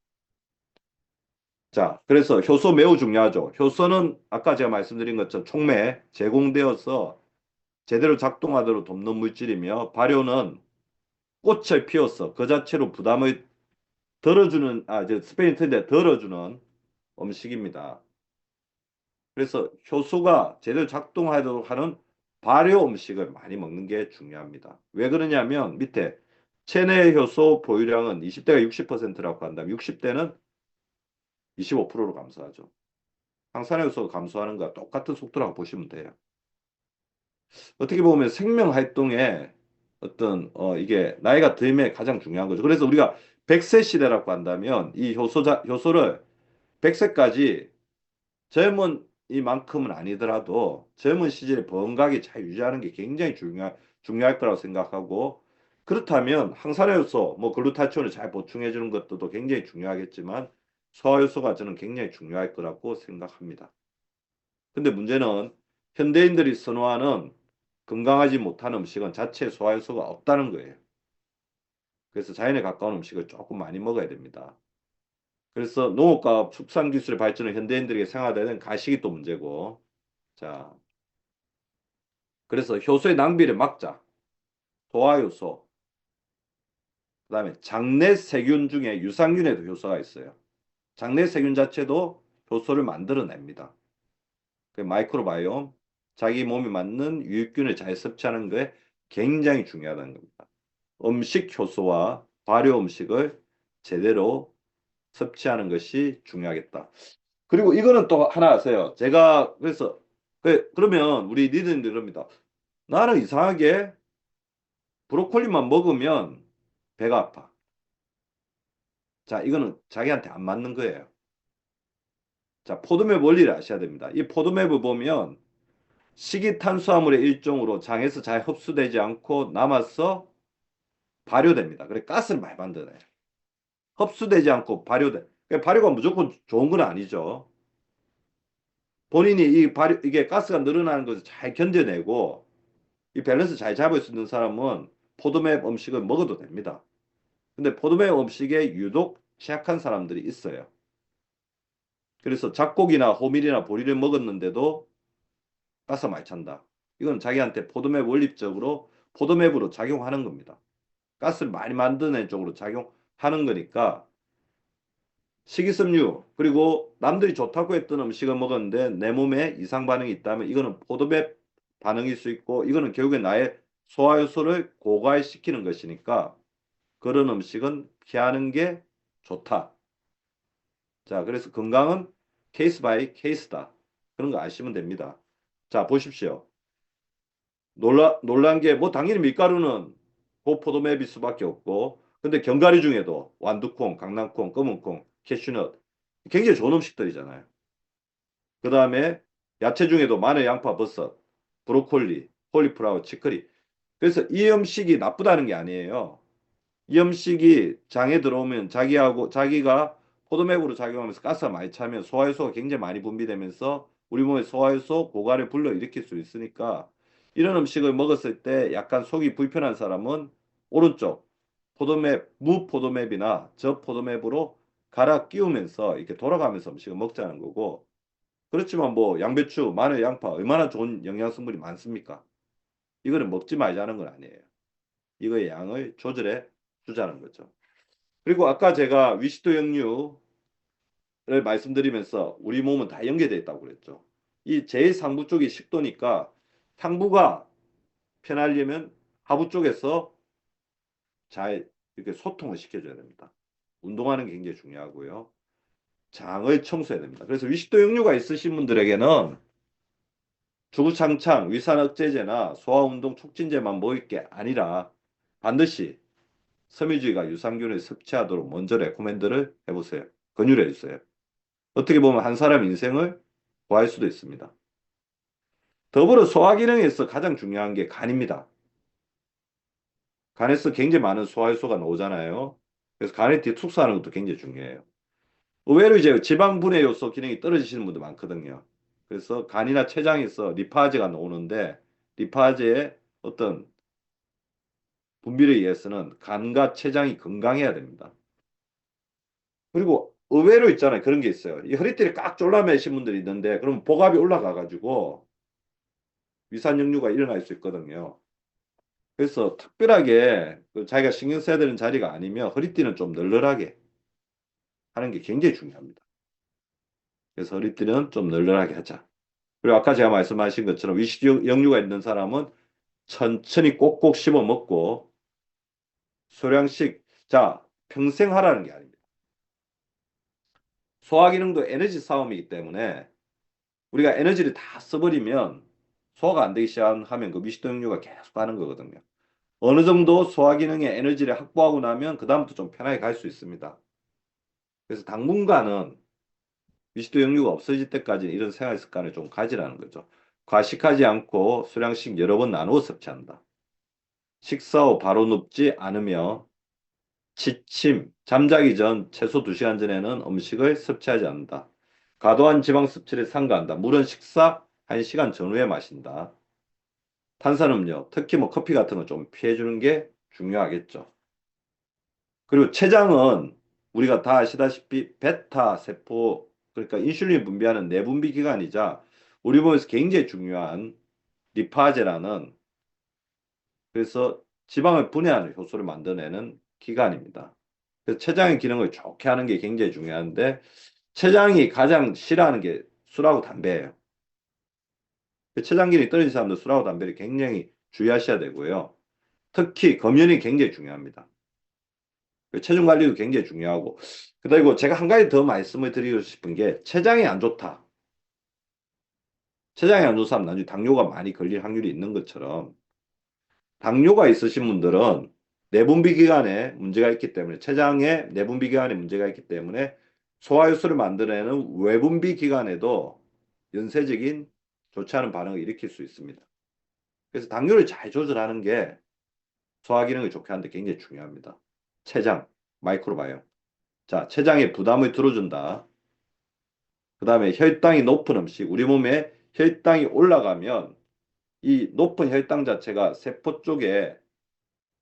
자, 그래서 효소 매우 중요하죠. 효소는 아까 제가 말씀드린 것처럼 촉매에 제공되어서 제대로 작동하도록 돕는 물질이며 발효는 꽃을 피워서 그 자체로 부담을 덜어주는 이제 스페인 틀인데 덜어주는 음식입니다. 그래서 효소가 제대로 작동하도록 하는 발효 음식을 많이 먹는 게 중요합니다. 왜 그러냐면 밑에 체내 효소 보유량은 20대가 60%라고 한다면 60대는 25%로 감소하죠. 항산화효소 감소하는 거와 똑같은 속도라고 보시면 돼요. 어떻게 보면 생명 활동에 어떤 이게 나이가 듦에 가장 중요한 거죠. 그래서 우리가 100세 시대라고 한다면 이 효소를 100세까지 젊은 이만큼은 아니더라도 젊은 시절에 건강하게 잘 유지하는 게 굉장히 중요할 거라고 생각하고 그렇다면 항산화효소, 뭐 글루타치온을 잘 보충해 주는 것도 굉장히 중요하겠지만 소화효소가 저는 굉장히 중요할 거라고 생각합니다. 근데 문제는 현대인들이 선호하는 건강하지 못한 음식은 자체 소화효소가 없다는 거예요. 그래서 자연에 가까운 음식을 조금 많이 먹어야 됩니다. 그래서 농업과 축산기술의 발전은 현대인들에게 생활되는 가식이 또 문제고 자 그래서 효소의 낭비를 막자. 소화효소 그다음에 장내 세균 중에 유산균에도 효소가 있어요. 장내 세균 자체도 효소를 만들어냅니다. 그 마이크로바이옴 자기 몸에 맞는 유익균을 잘 섭취하는 게 굉장히 중요하다는 겁니다. 음식 효소와 발효 음식을 제대로 섭취하는 것이 중요하겠다. 그리고 이거는 또 하나 아세요? 제가 그래서 그러면 우리 리더님들 이럽니다. 나는 이상하게 브로콜리만 먹으면 배가 아파. 자, 이거는 자기한테 안 맞는 거예요. 자, 포도맵 원리를 아셔야 됩니다. 이 포도맵을 보면 식이탄수화물의 일종으로 장에서 잘 흡수되지 않고 남아서 발효됩니다. 그래 가스를 많이 만들어요. 흡수되지 않고 발효돼. 그러니까 발효가 무조건 좋은 건 아니죠. 본인이 이 발효, 이게 가스가 늘어나는 것을 잘 견뎌내고 이 밸런스 잘 잡을 수 있는 사람은 포도맵 음식을 먹어도 됩니다. 근데 포도맵 음식에 유독 취약한 사람들이 있어요. 그래서 잡곡이나 호밀이나 보리를 먹었는데도 가스 많이 찬다. 이건 자기한테 포도맵 원립적으로 포도맵으로 작용하는 겁니다. 가스를 많이 만드는 쪽으로 작용하는 거니까 식이섬유 그리고 남들이 좋다고 했던 음식을 먹었는데 내 몸에 이상 반응이 있다면 이거는 포도맵 반응일 수 있고 이거는 결국에 나의 소화효소를 고갈시키는 것이니까 그런 음식은 피하는 게 좋다. 자, 그래서 건강은 케이스 바이 케이스다. 그런 거 아시면 됩니다. 자, 보십시오. 놀란 게 뭐 당연히 밀가루는 고포도맵일 수밖에 없고 근데 견과류 중에도 완두콩, 강낭콩, 검은콩, 캐슈넛 굉장히 좋은 음식들이잖아요. 그 다음에 야채 중에도 마늘, 양파, 버섯, 브로콜리, 콜리플라워, 치커리. 그래서 이 음식이 나쁘다는 게 아니에요. 이 음식이 장에 들어오면 자기가 포도맥으로 작용하면서 가스가 많이 차면 소화효소가 굉장히 많이 분비되면서 우리 몸에 소화효소 고갈을 불러일으킬 수 있으니까 이런 음식을 먹었을 때 약간 속이 불편한 사람은 오른쪽 포도맵, 무포도맵이나 저포도맵으로 갈아 끼우면서 이렇게 돌아가면서 음식을 먹자는 거고 그렇지만 뭐 양배추, 마늘, 양파 얼마나 좋은 영양성분이 많습니까? 이거는 먹지 말자는 건 아니에요. 이거의 양을 조절해 주자는 거죠. 그리고 아까 제가 위시도 역류를 말씀드리면서 우리 몸은 다 연계되어 있다고 그랬죠. 이 제일 상부 쪽이 식도니까 상부가 편하려면 하부 쪽에서 잘 이렇게 소통을 시켜줘야 됩니다. 운동하는 게 굉장히 중요하고요. 장을 청소해야 됩니다. 그래서 위식도 역류가 있으신 분들에게는 주구장창 위산억제제나 소화운동 촉진제만 먹을 게 아니라 반드시 섬유질과 유산균을 섭취하도록 먼저 레코멘드를 해보세요. 권유를 해주세요. 어떻게 보면 한 사람 인생을 구할 수도 있습니다. 더불어 소화기능에서 가장 중요한 게 간입니다. 간에서 굉장히 많은 소화효소가 나오잖아요. 그래서 간에 디톡스하는 것도 굉장히 중요해요. 의외로 이제 지방 분해 요소 기능이 떨어지시는 분들 많거든요. 그래서 간이나 췌장에서 리파제가 나오는데 리파제의 어떤 분비에 의해서는 간과 췌장이 건강해야 됩니다. 그리고 의외로 있잖아요. 그런 게 있어요. 이 허리띠를 꽉 졸라매신 분들이 있는데 그럼 복압이 올라가가지고 위산역류가 일어날 수 있거든요. 그래서 특별하게 그 자기가 신경 써야 되는 자리가 아니면 허리띠는 좀 널널하게 하는 게 굉장히 중요합니다. 그래서 허리띠는 좀 널널하게 하자. 그리고 아까 제가 말씀하신 것처럼 위식역류가 있는 사람은 천천히 꼭꼭 씹어 먹고 소량씩 자 평생 하라는 게 아닙니다. 소화기능도 에너지 싸움이기 때문에 우리가 에너지를 다 써버리면 소화가 안 되기 시작하면 그 위식역류가 계속 가는 거거든요. 어느 정도 소화기능의 에너지를 확보하고 나면 그다음부터 좀 편하게 갈 수 있습니다. 그래서 당분간은 위식도 역류가 없어질 때까지는 이런 생활 습관을 좀 가지라는 거죠. 과식하지 않고 수량씩 여러 번 나누어 섭취한다. 식사 후 바로 눕지 않으며 취침, 잠자기 전 최소 2시간 전에는 음식을 섭취하지 않는다. 과도한 지방 섭취를 삼가한다. 물은 식사 1시간 전후에 마신다. 탄산음료, 특히 뭐 커피 같은 거 좀 피해주는 게 중요하겠죠. 그리고 췌장은 우리가 다 아시다시피 베타 세포 그러니까 인슐린 분비하는 내분비 기관이자 우리 몸에서 굉장히 중요한 리파제라는 그래서 지방을 분해하는 효소를 만들어내는 기관입니다. 그래서 췌장의 기능을 좋게 하는 게 굉장히 중요한데 췌장이 가장 싫어하는 게 술하고 담배예요. 췌장 기능이 떨어진 사람들 술하고 담배를 굉장히 주의하셔야 되고요. 특히 검연이 굉장히 중요합니다. 체중 관리도 굉장히 중요하고 그리고 제가 한 가지 더 말씀을 드리고 싶은 게 췌장이 안 좋다. 췌장이 안 좋은 사람 나중에 당뇨가 많이 걸릴 확률이 있는 것처럼 당뇨가 있으신 분들은 내분비 기관에 문제가 있기 때문에 췌장에 내분비 기관에 문제가 있기 때문에 소화효소를 만들어내는 외분비 기관에도 연쇄적인 좋지 않은 반응을 일으킬 수 있습니다. 그래서 당뇨를 잘 조절하는 게 소화 기능을 좋게 하는데 굉장히 중요합니다. 췌장, 마이크로바이옴. 자, 췌장에 부담을 들어준다. 그 다음에 혈당이 높은 음식, 우리 몸에 혈당이 올라가면 이 높은 혈당 자체가 세포 쪽에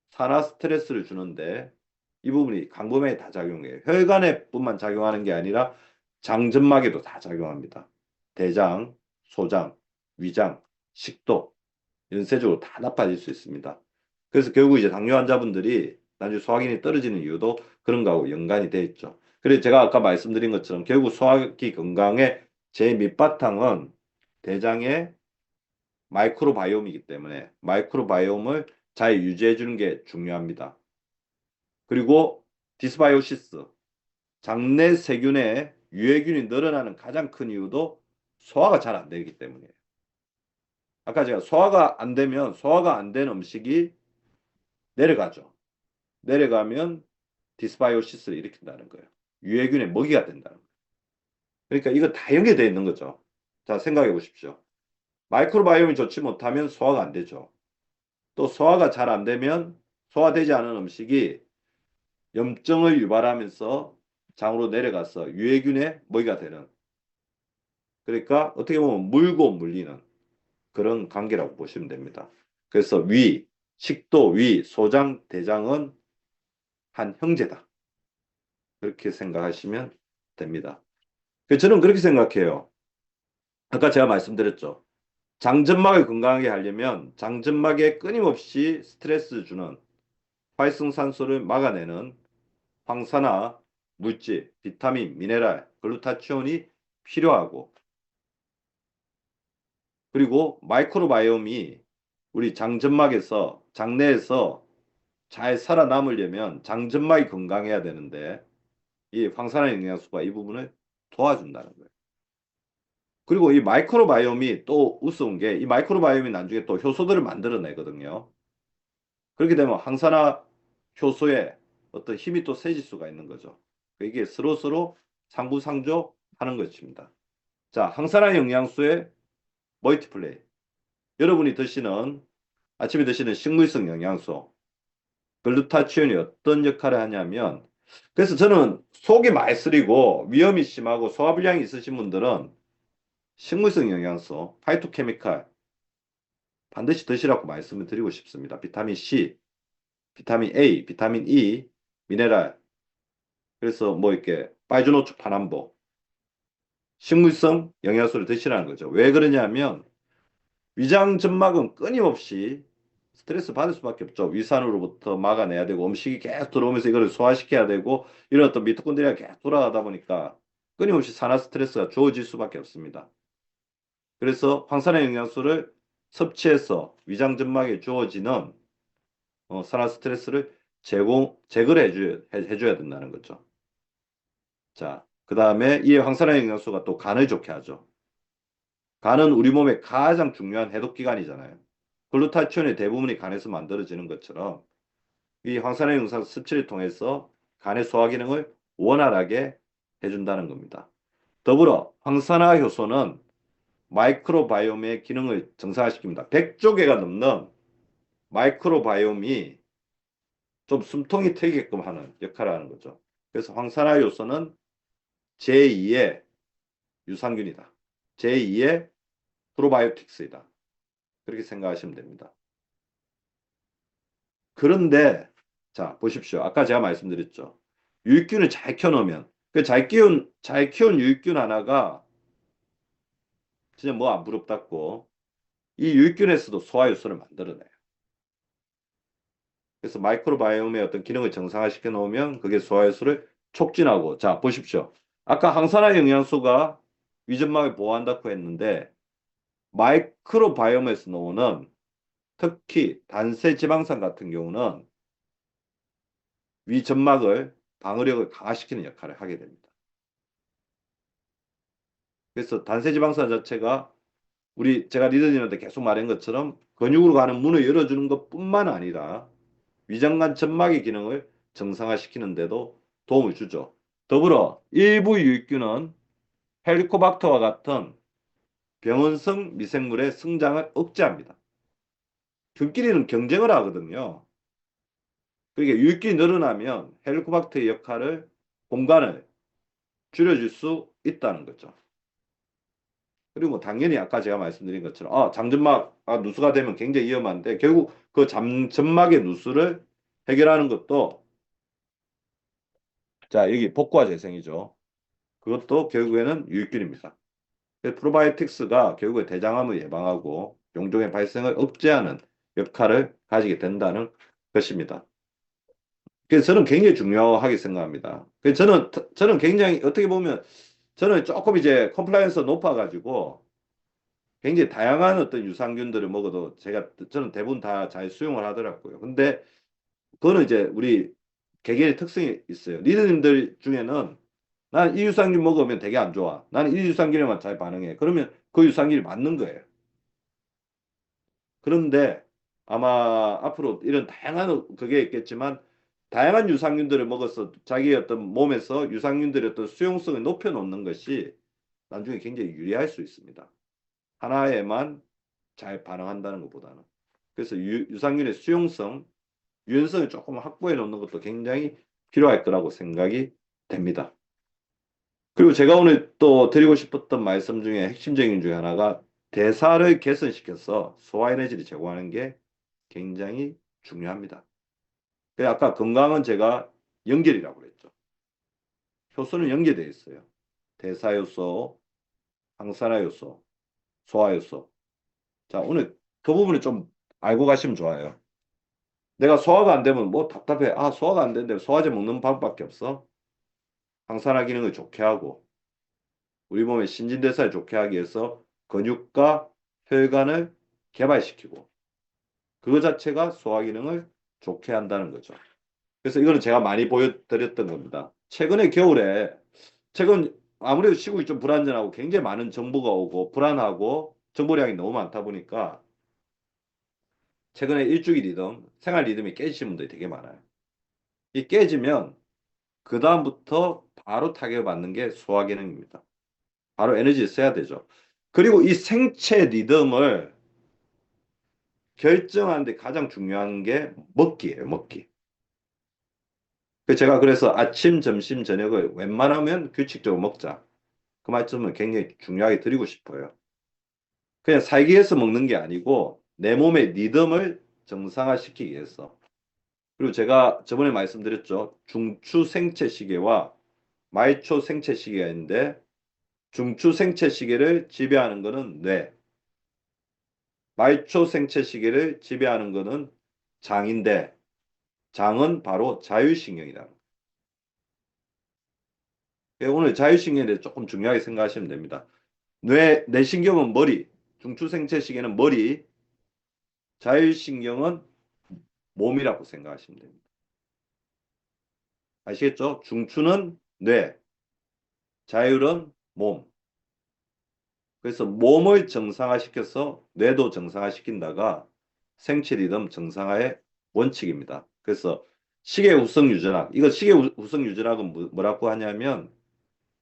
산화 스트레스를 주는데 이 부분이 강범회에 다 작용해요. 혈관에뿐만 작용하는 게 아니라 장점막에도 다 작용합니다. 대장, 소장, 위장, 식도, 연쇄적으로 다 나빠질 수 있습니다. 그래서 결국 이제 당뇨 환자분들이 나중에 소화기능이 떨어지는 이유도 그런 거하고 연관이 돼 있죠. 그래서 제가 아까 말씀드린 것처럼 결국 소화기 건강의 제 밑바탕은 대장의 마이크로바이옴이기 때문에 마이크로바이옴을 잘 유지해 주는 게 중요합니다. 그리고 디스바이오시스, 장내 세균의 유해균이 늘어나는 가장 큰 이유도 소화가 잘 안 되기 때문이에요. 아까 제가 소화가 안 된 음식이 내려가죠. 내려가면 디스바이오시스를 일으킨다는 거예요. 유해균의 먹이가 된다는 거예요. 그러니까 이거 다 연계되어 있는 거죠. 자, 생각해 보십시오. 마이크로바이옴이 좋지 못하면 소화가 안 되죠. 또 소화가 잘 안 되면 소화되지 않은 음식이 염증을 유발하면서 장으로 내려가서 유해균의 먹이가 되는, 그러니까 어떻게 보면 물고 물리는 그런 관계라고 보시면 됩니다. 그래서 위, 식도, 위, 소장, 대장은 한 형제다. 그렇게 생각하시면 됩니다. 저는 그렇게 생각해요. 아까 제가 말씀드렸죠. 장점막을 건강하게 하려면 장점막에 끊임없이 스트레스 주는 활성산소를 막아내는 황산화 물질, 비타민, 미네랄, 글루타치온이 필요하고, 그리고 마이크로바이옴이 우리 장점막에서 장내에서 잘 살아남으려면 장점막이 건강해야 되는데 이 황산화 영양소가 이 부분을 도와준다는 거예요. 그리고 이 마이크로바이옴이 또 우스운 게 이 마이크로바이옴이 나중에 또 효소들을 만들어내거든요. 그렇게 되면 항산화 효소에 어떤 힘이 또 세질 수가 있는 거죠. 이게 서로서로 상부상조하는 것입니다. 자, 항산화 영양소의 멀티플레이. 여러분이 아침에 드시는 식물성 영양소, 글루타치온이 어떤 역할을 하냐면, 그래서 저는 속이 많이 쓰리고 위염이 심하고 소화불량이 있으신 분들은 식물성 영양소, 파이토케미칼 반드시 드시라고 말씀을 드리고 싶습니다. 비타민 C, 비타민 A, 비타민 E, 미네랄, 그래서 뭐 이렇게 빠이주노초 파남보, 식물성 영양소를 드시라는 거죠. 왜 그러냐면 위장 점막은 끊임없이 스트레스 받을 수밖에 없죠. 위산으로부터 막아내야 되고 음식이 계속 들어오면서 이걸 소화시켜야 되고 이런 어떤 미토콘드리아가 계속 돌아가다 보니까 끊임없이 산화 스트레스가 주어질 수밖에 없습니다. 그래서 황산화 영양소를 섭취해서 위장 점막에 주어지는 산화 스트레스를 제거를 해줘야 된다는 거죠. 자, 그 다음에 이 황산화 영양소가 또 간을 좋게 하죠. 간은 우리 몸의 가장 중요한 해독기관이잖아요. 글루타치온의 대부분이 간에서 만들어지는 것처럼 이 황산화 영양소 섭취를 통해서 간의 소화 기능을 원활하게 해준다는 겁니다. 더불어 황산화 효소는 마이크로바이옴의 기능을 정상화시킵니다. 100조 개가 넘는 마이크로바이옴이 좀 숨통이 트이게끔 하는 역할을 하는 거죠. 그래서 황산화 요소는 제2의 유산균이다. 제2의 프로바이오틱스이다. 그렇게 생각하시면 됩니다. 그런데 자 보십시오. 아까 제가 말씀드렸죠. 유익균을 잘 켜놓으면 잘 키운 유익균 하나가 진짜 뭐 안 부럽답고 이 유익균에서도 소화효소를 만들어내요. 그래서 마이크로바이옴의 어떤 기능을 정상화시켜 놓으면 그게 소화효소를 촉진하고, 자 보십시오. 아까 항산화 영양소가 위점막을 보호한다고 했는데 마이크로바이옴에서 나오는 특히 단세 지방산 같은 경우는 위점막을 방어력을 강화시키는 역할을 하게 됩니다. 그래서 단세 지방산 자체가 제가 리더님한테 계속 말한 것처럼 근육으로 가는 문을 열어주는 것뿐만 아니라 위장관 점막의 기능을 정상화시키는 데도 도움을 주죠. 더불어 일부 유익균은 헬리코박터와 같은 병원성 미생물의 성장을 억제합니다. 균끼리는 경쟁을 하거든요. 그러니까 유익균이 늘어나면 헬리코박터의 역할을 공간을 줄여줄 수 있다는 거죠. 그리고 당연히 아까 제가 말씀드린 것처럼 장점막 누수가 되면 굉장히 위험한데 결국 그 점막의 누수를 해결하는 것도 자 여기 복구화 재생이죠. 그것도 결국에는 유익균입니다. 프로바이오틱스가 결국에 대장암을 예방하고 용종의 발생을 억제하는 역할을 가지게 된다는 것입니다. 그래서 저는 굉장히 중요하게 생각합니다. 그래서 저는 굉장히 어떻게 보면 저는 조금 이제 컴플라이언스가 높아가지고 굉장히 다양한 어떤 유산균들을 먹어도 저는 대부분 다 잘 수용을 하더라고요. 근데 그거는 이제 우리 개개인의 특성이 있어요. 리더님들 중에는 나는 이 유산균 먹으면 되게 안 좋아. 나는 이 유산균에만 잘 반응해. 그러면 그 유산균이 맞는 거예요. 그런데 아마 앞으로 이런 다양한 그게 있겠지만 다양한 유산균들을 먹어서 자기의 어떤 몸에서 유산균들의 어떤 수용성을 높여놓는 것이 나중에 굉장히 유리할 수 있습니다. 하나에만 잘 반응한다는 것보다는. 그래서 유산균의 수용성, 유연성을 조금 확보해 놓는 것도 굉장히 필요할 거라고 생각이 됩니다. 그리고 제가 오늘 또 드리고 싶었던 말씀 중에 핵심적인 중에 하나가 대사를 개선시켜서 소화 에너지를 제공하는 게 굉장히 중요합니다. 아까 건강은 제가 연결이라고 그랬죠. 효소는 연계되어 있어요. 대사 요소, 항산화 요소, 소화 요소. 자, 오늘 그 부분을 좀 알고 가시면 좋아요. 내가 소화가 안 되면 뭐 답답해. 소화가 안 되는데 소화제 먹는 방법밖에 없어. 항산화 기능을 좋게 하고 우리 몸의 신진대사를 좋게 하기 위해서 근육과 혈관을 개발시키고 그거 자체가 소화 기능을 좋게 한다는 거죠. 그래서 이거는 제가 많이 보여드렸던 겁니다. 최근 아무래도 시국이 좀 불안전하고 굉장히 많은 정보가 오고 불안하고 정보량이 너무 많다 보니까 최근에 일주기 리듬, 생활 리듬이 깨지신 분들이 되게 많아요. 이 깨지면 그 다음부터 바로 타격을 받는 게 소화 기능입니다. 바로 에너지를 써야 되죠. 그리고 이 생체 리듬을 결정하는데 가장 중요한 게 먹기예요, 먹기. 제가 그래서 아침, 점심, 저녁을 웬만하면 규칙적으로 먹자. 그 말씀을 굉장히 중요하게 드리고 싶어요. 그냥 살기 위해서 먹는 게 아니고 내 몸의 리듬을 정상화시키기 위해서. 그리고 제가 저번에 말씀드렸죠. 중추 생체 시계와 말초 생체 시계가 있는데 중추 생체 시계를 지배하는 것은 뇌, 말초 생체 시계를 지배하는 것은 장인데 장은 바로 자율신경이다. 오늘 자율신경에 대해 조금 중요하게 생각하시면 됩니다. 뇌신경은 머리, 중추생체시계는 머리, 자율신경은 몸이라고 생각하시면 됩니다. 아시겠죠? 중추는 뇌, 자율은 몸. 그래서 몸을 정상화시켜서 뇌도 정상화시킨다가 생체 리듬 정상화의 원칙입니다. 그래서 시계 우성 유전학, 이거 시계 우성 유전학은 뭐라고 하냐면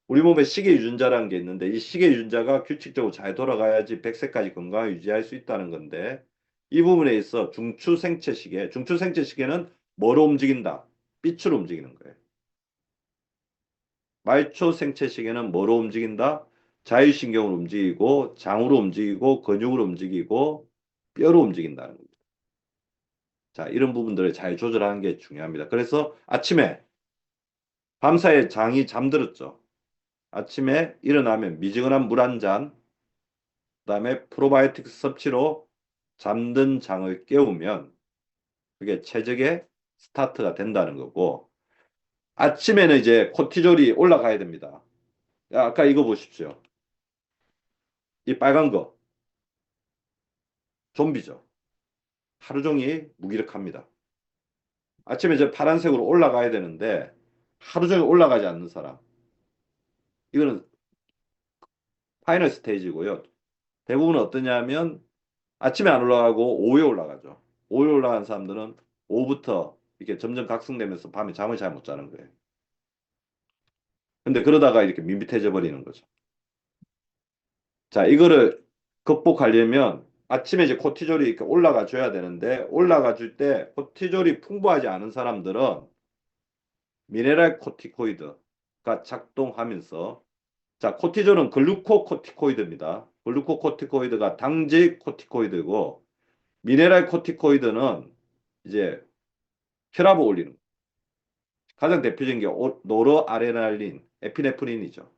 우리 몸에 시계 유전자라는 게 있는데 이 시계 유전자가 규칙적으로 잘 돌아가야지 100세까지 건강을 유지할 수 있다는 건데 이 부분에 있어 중추 생체 시계, 중추 생체 시계는 뭐로 움직인다? 빛으로 움직이는 거예요. 말초 생체 시계는 뭐로 움직인다? 자율신경으로 움직이고 장으로 움직이고 근육으로 움직이고 뼈로 움직인다는 겁니다. 자, 이런 부분들을 잘 조절하는 게 중요합니다. 그래서 아침에 밤사이에 장이 잠들었죠. 아침에 일어나면 미지근한 물 한 잔, 그다음에 프로바이오틱스 섭취로 잠든 장을 깨우면 그게 최적의 스타트가 된다는 거고 아침에는 이제 코티졸이 올라가야 됩니다. 아까 이거 보십시오. 이 빨간 거 좀비죠. 하루 종일 무기력합니다. 아침에 이제 파란색으로 올라가야 되는데 하루 종일 올라가지 않는 사람. 이거는 파이널 스테이지고요. 대부분 어떠냐면 아침에 안 올라가고 오후에 올라가죠. 오후에 올라간 사람들은 오후부터 이렇게 점점 각성되면서 밤에 잠을 잘 못 자는 거예요. 근데 그러다가 이렇게 밋밋해져 버리는 거죠. 자, 이거를 극복하려면 아침에 이제 코티졸이 이렇게 올라가 줘야 되는데 올라가 줄 때 코티졸이 풍부하지 않은 사람들은 미네랄 코티코이드, 가 작동하면서 자, 코티졸은 글루코코티코이드입니다. 글루코코티코이드가 당직 코티코이드고 미네랄 코티코이드는 이제 혈압을 올리는 가장 대표적인 게 노르아레날린, 에피네프린이죠.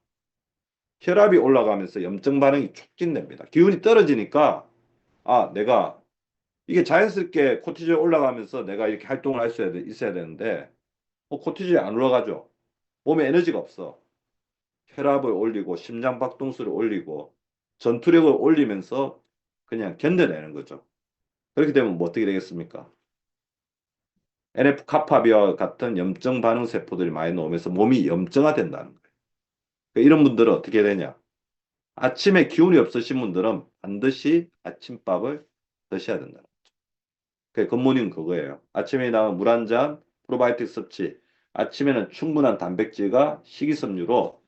혈압이 올라가면서 염증 반응이 촉진됩니다. 기운이 떨어지니까 아, 내가 이게 자연스럽게 코티졸이 올라가면서 내가 이렇게 활동을 할 수 있어야 되는데 코티졸이 안 올라가죠. 몸에 에너지가 없어. 혈압을 올리고 심장 박동수를 올리고 전투력을 올리면서 그냥 견뎌내는 거죠. 그렇게 되면 뭐 어떻게 되겠습니까? NF 카파비와 같은 염증 반응 세포들이 많이 나오면서 몸이 염증화된다는 거예요. 그러니까 이런 분들은 어떻게 되냐? 아침에 기운이 없으신 분들은 반드시 아침밥을 드셔야 된다. 그 굿모닝 그거예요. 아침에 나온 물 한 잔, 프로바이오틱 섭취. 아침에는 충분한 단백질과 식이섬유로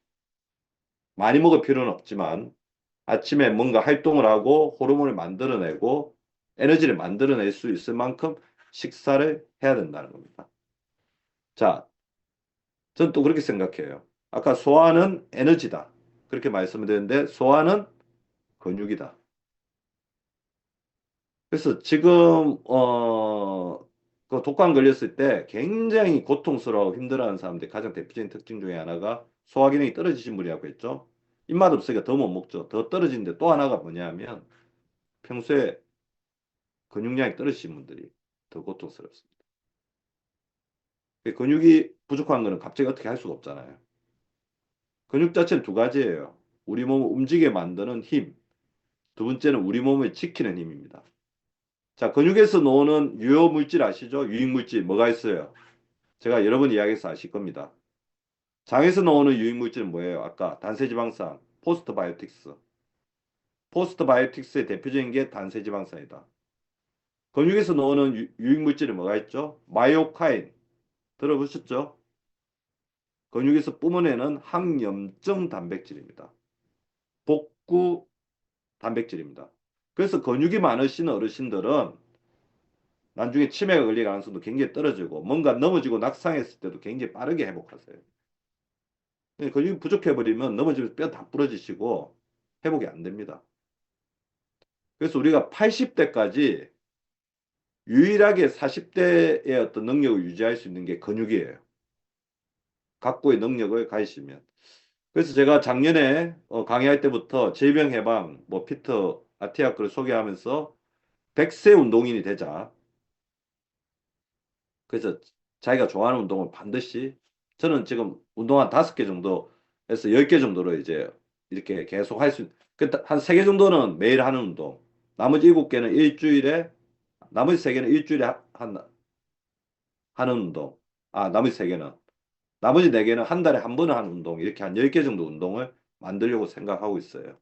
많이 먹을 필요는 없지만 아침에 뭔가 활동을 하고 호르몬을 만들어내고 에너지를 만들어낼 수 있을 만큼 식사를 해야 된다는 겁니다. 자, 저는 또 그렇게 생각해요. 아까 소화는 에너지다. 그렇게 말씀드렸는데 소화는 근육이다. 그래서 지금 그 독감 걸렸을 때 굉장히 고통스러워 힘들어하는 사람들이 가장 대표적인 특징 중에 하나가 소화 기능이 떨어지신 분이라고 했죠. 입맛 없으니까 더 못 먹죠. 더 떨어지는데 또 하나가 뭐냐면 평소에 근육량이 떨어지신 분들이 더 고통스럽습니다. 근육이 부족한 거는 갑자기 어떻게 할 수가 없잖아요. 근육 자체는 두 가지예요. 우리 몸을 움직이게 만드는 힘. 두 번째는 우리 몸을 지키는 힘입니다. 자, 근육에서 나오는 유효 물질 아시죠? 유익 물질 뭐가 있어요? 제가 여러 번 이야기해서 아실 겁니다. 장에서 나오는 유익 물질은 뭐예요? 아까 단세지방산, 포스트바이오틱스. 포스트바이오틱스의 대표적인 게 단세지방산이다. 근육에서 나오는 유익 물질이 뭐가 있죠? 마이오카인 들어보셨죠? 근육에서 뿜어내는 항염증 단백질입니다. 복구 단백질입니다. 그래서 근육이 많으신 어르신들은 나중에 치매가 걸릴 가능성도 굉장히 떨어지고 뭔가 넘어지고 낙상했을 때도 굉장히 빠르게 회복하세요. 근육이 부족해버리면 넘어지면서 뼈 다 부러지시고 회복이 안 됩니다. 그래서 우리가 80대까지 유일하게 40대의 어떤 능력을 유지할 수 있는 게 근육이에요. 각고의 능력을 가지시면. 그래서 제가 작년에 강의할 때부터 질병 예방, 뭐 피터 아티아크를 소개하면서 100세 운동인이 되자. 그래서 자기가 좋아하는 운동을 반드시 저는 지금 운동 한 5개 정도 해서 10개 정도로 이제 이렇게 계속 할 수, 한 3개 정도는 매일 하는 운동. 나머지 7개는 일주일에, 나머지 3개는 일주일에 하는 운동. 아, 나머지 3개는. 나머지 4개는 한 달에 한 번은 하는 운동. 이렇게 한 10개 정도 운동을 만들려고 생각하고 있어요.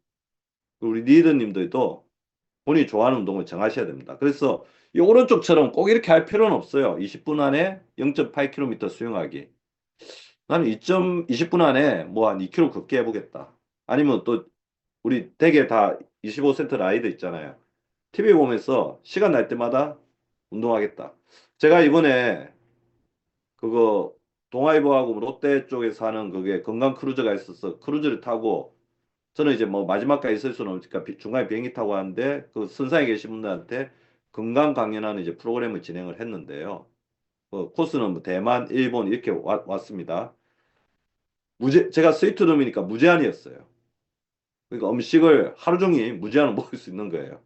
우리 리더님들도 본인이 좋아하는 운동을 정하셔야 됩니다. 그래서 이 오른쪽처럼 꼭 이렇게 할 필요는 없어요. 20분 안에 0.8km 수영하기. 나는 20분 안에 뭐 한 2km 걷기 해보겠다. 아니면 또 우리 대개 다 25센트 라이더 있잖아요. TV 보면서 시간 날 때마다 운동하겠다. 제가 이번에 그거 동아일보하고 롯데 쪽에서 하는 그게 건강 크루즈가 있어서 크루즈를 타고 저는 이제 뭐 마지막까지 있을 수는 없으니까 중간에 비행기 타고 하는데 그 선상에 계신 분들한테 건강 강연하는 이제 프로그램을 진행을 했는데요. 코스는 뭐 대만, 일본 이렇게 왔습니다. 제가 스위트룸이니까 무제한이었어요. 그러니까 음식을 하루 종일 무제한으로 먹을 수 있는 거예요.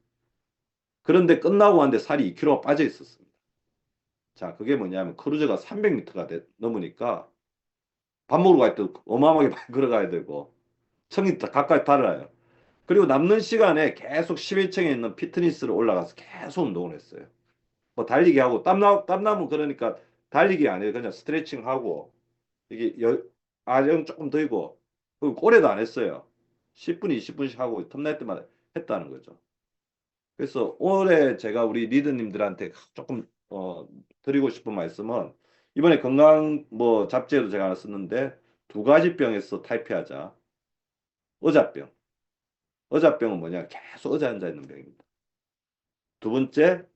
그런데 끝나고 왔는데 살이 2kg가 빠져 있었습니다. 자, 그게 뭐냐면 크루즈가 300m가 넘으니까 밥 먹으러 갈 때 어마어마하게 많이 걸어가야 되고 청이 가까이 달아요. 그리고 남는 시간에 계속 11층에 있는 피트니스를 올라가서 계속 운동을 했어요. 뭐 달리기 하고 땀나면 그러니까 달리기 아니에요. 그냥 스트레칭 하고 이게 아령 조금 들고 그리고 오래도 안 했어요. 10분, 20분씩 하고 틈날 때마다 했다는 거죠. 그래서 올해 제가 우리 리더님들한테 조금 드리고 싶은 말씀은 이번에 건강 뭐 잡지에도 제가 하나 썼는데 두 가지 병에서 탈피하자. 의자병. 의자병은 뭐냐? 계속 의자에 앉아 있는 병입니다. 두 번째,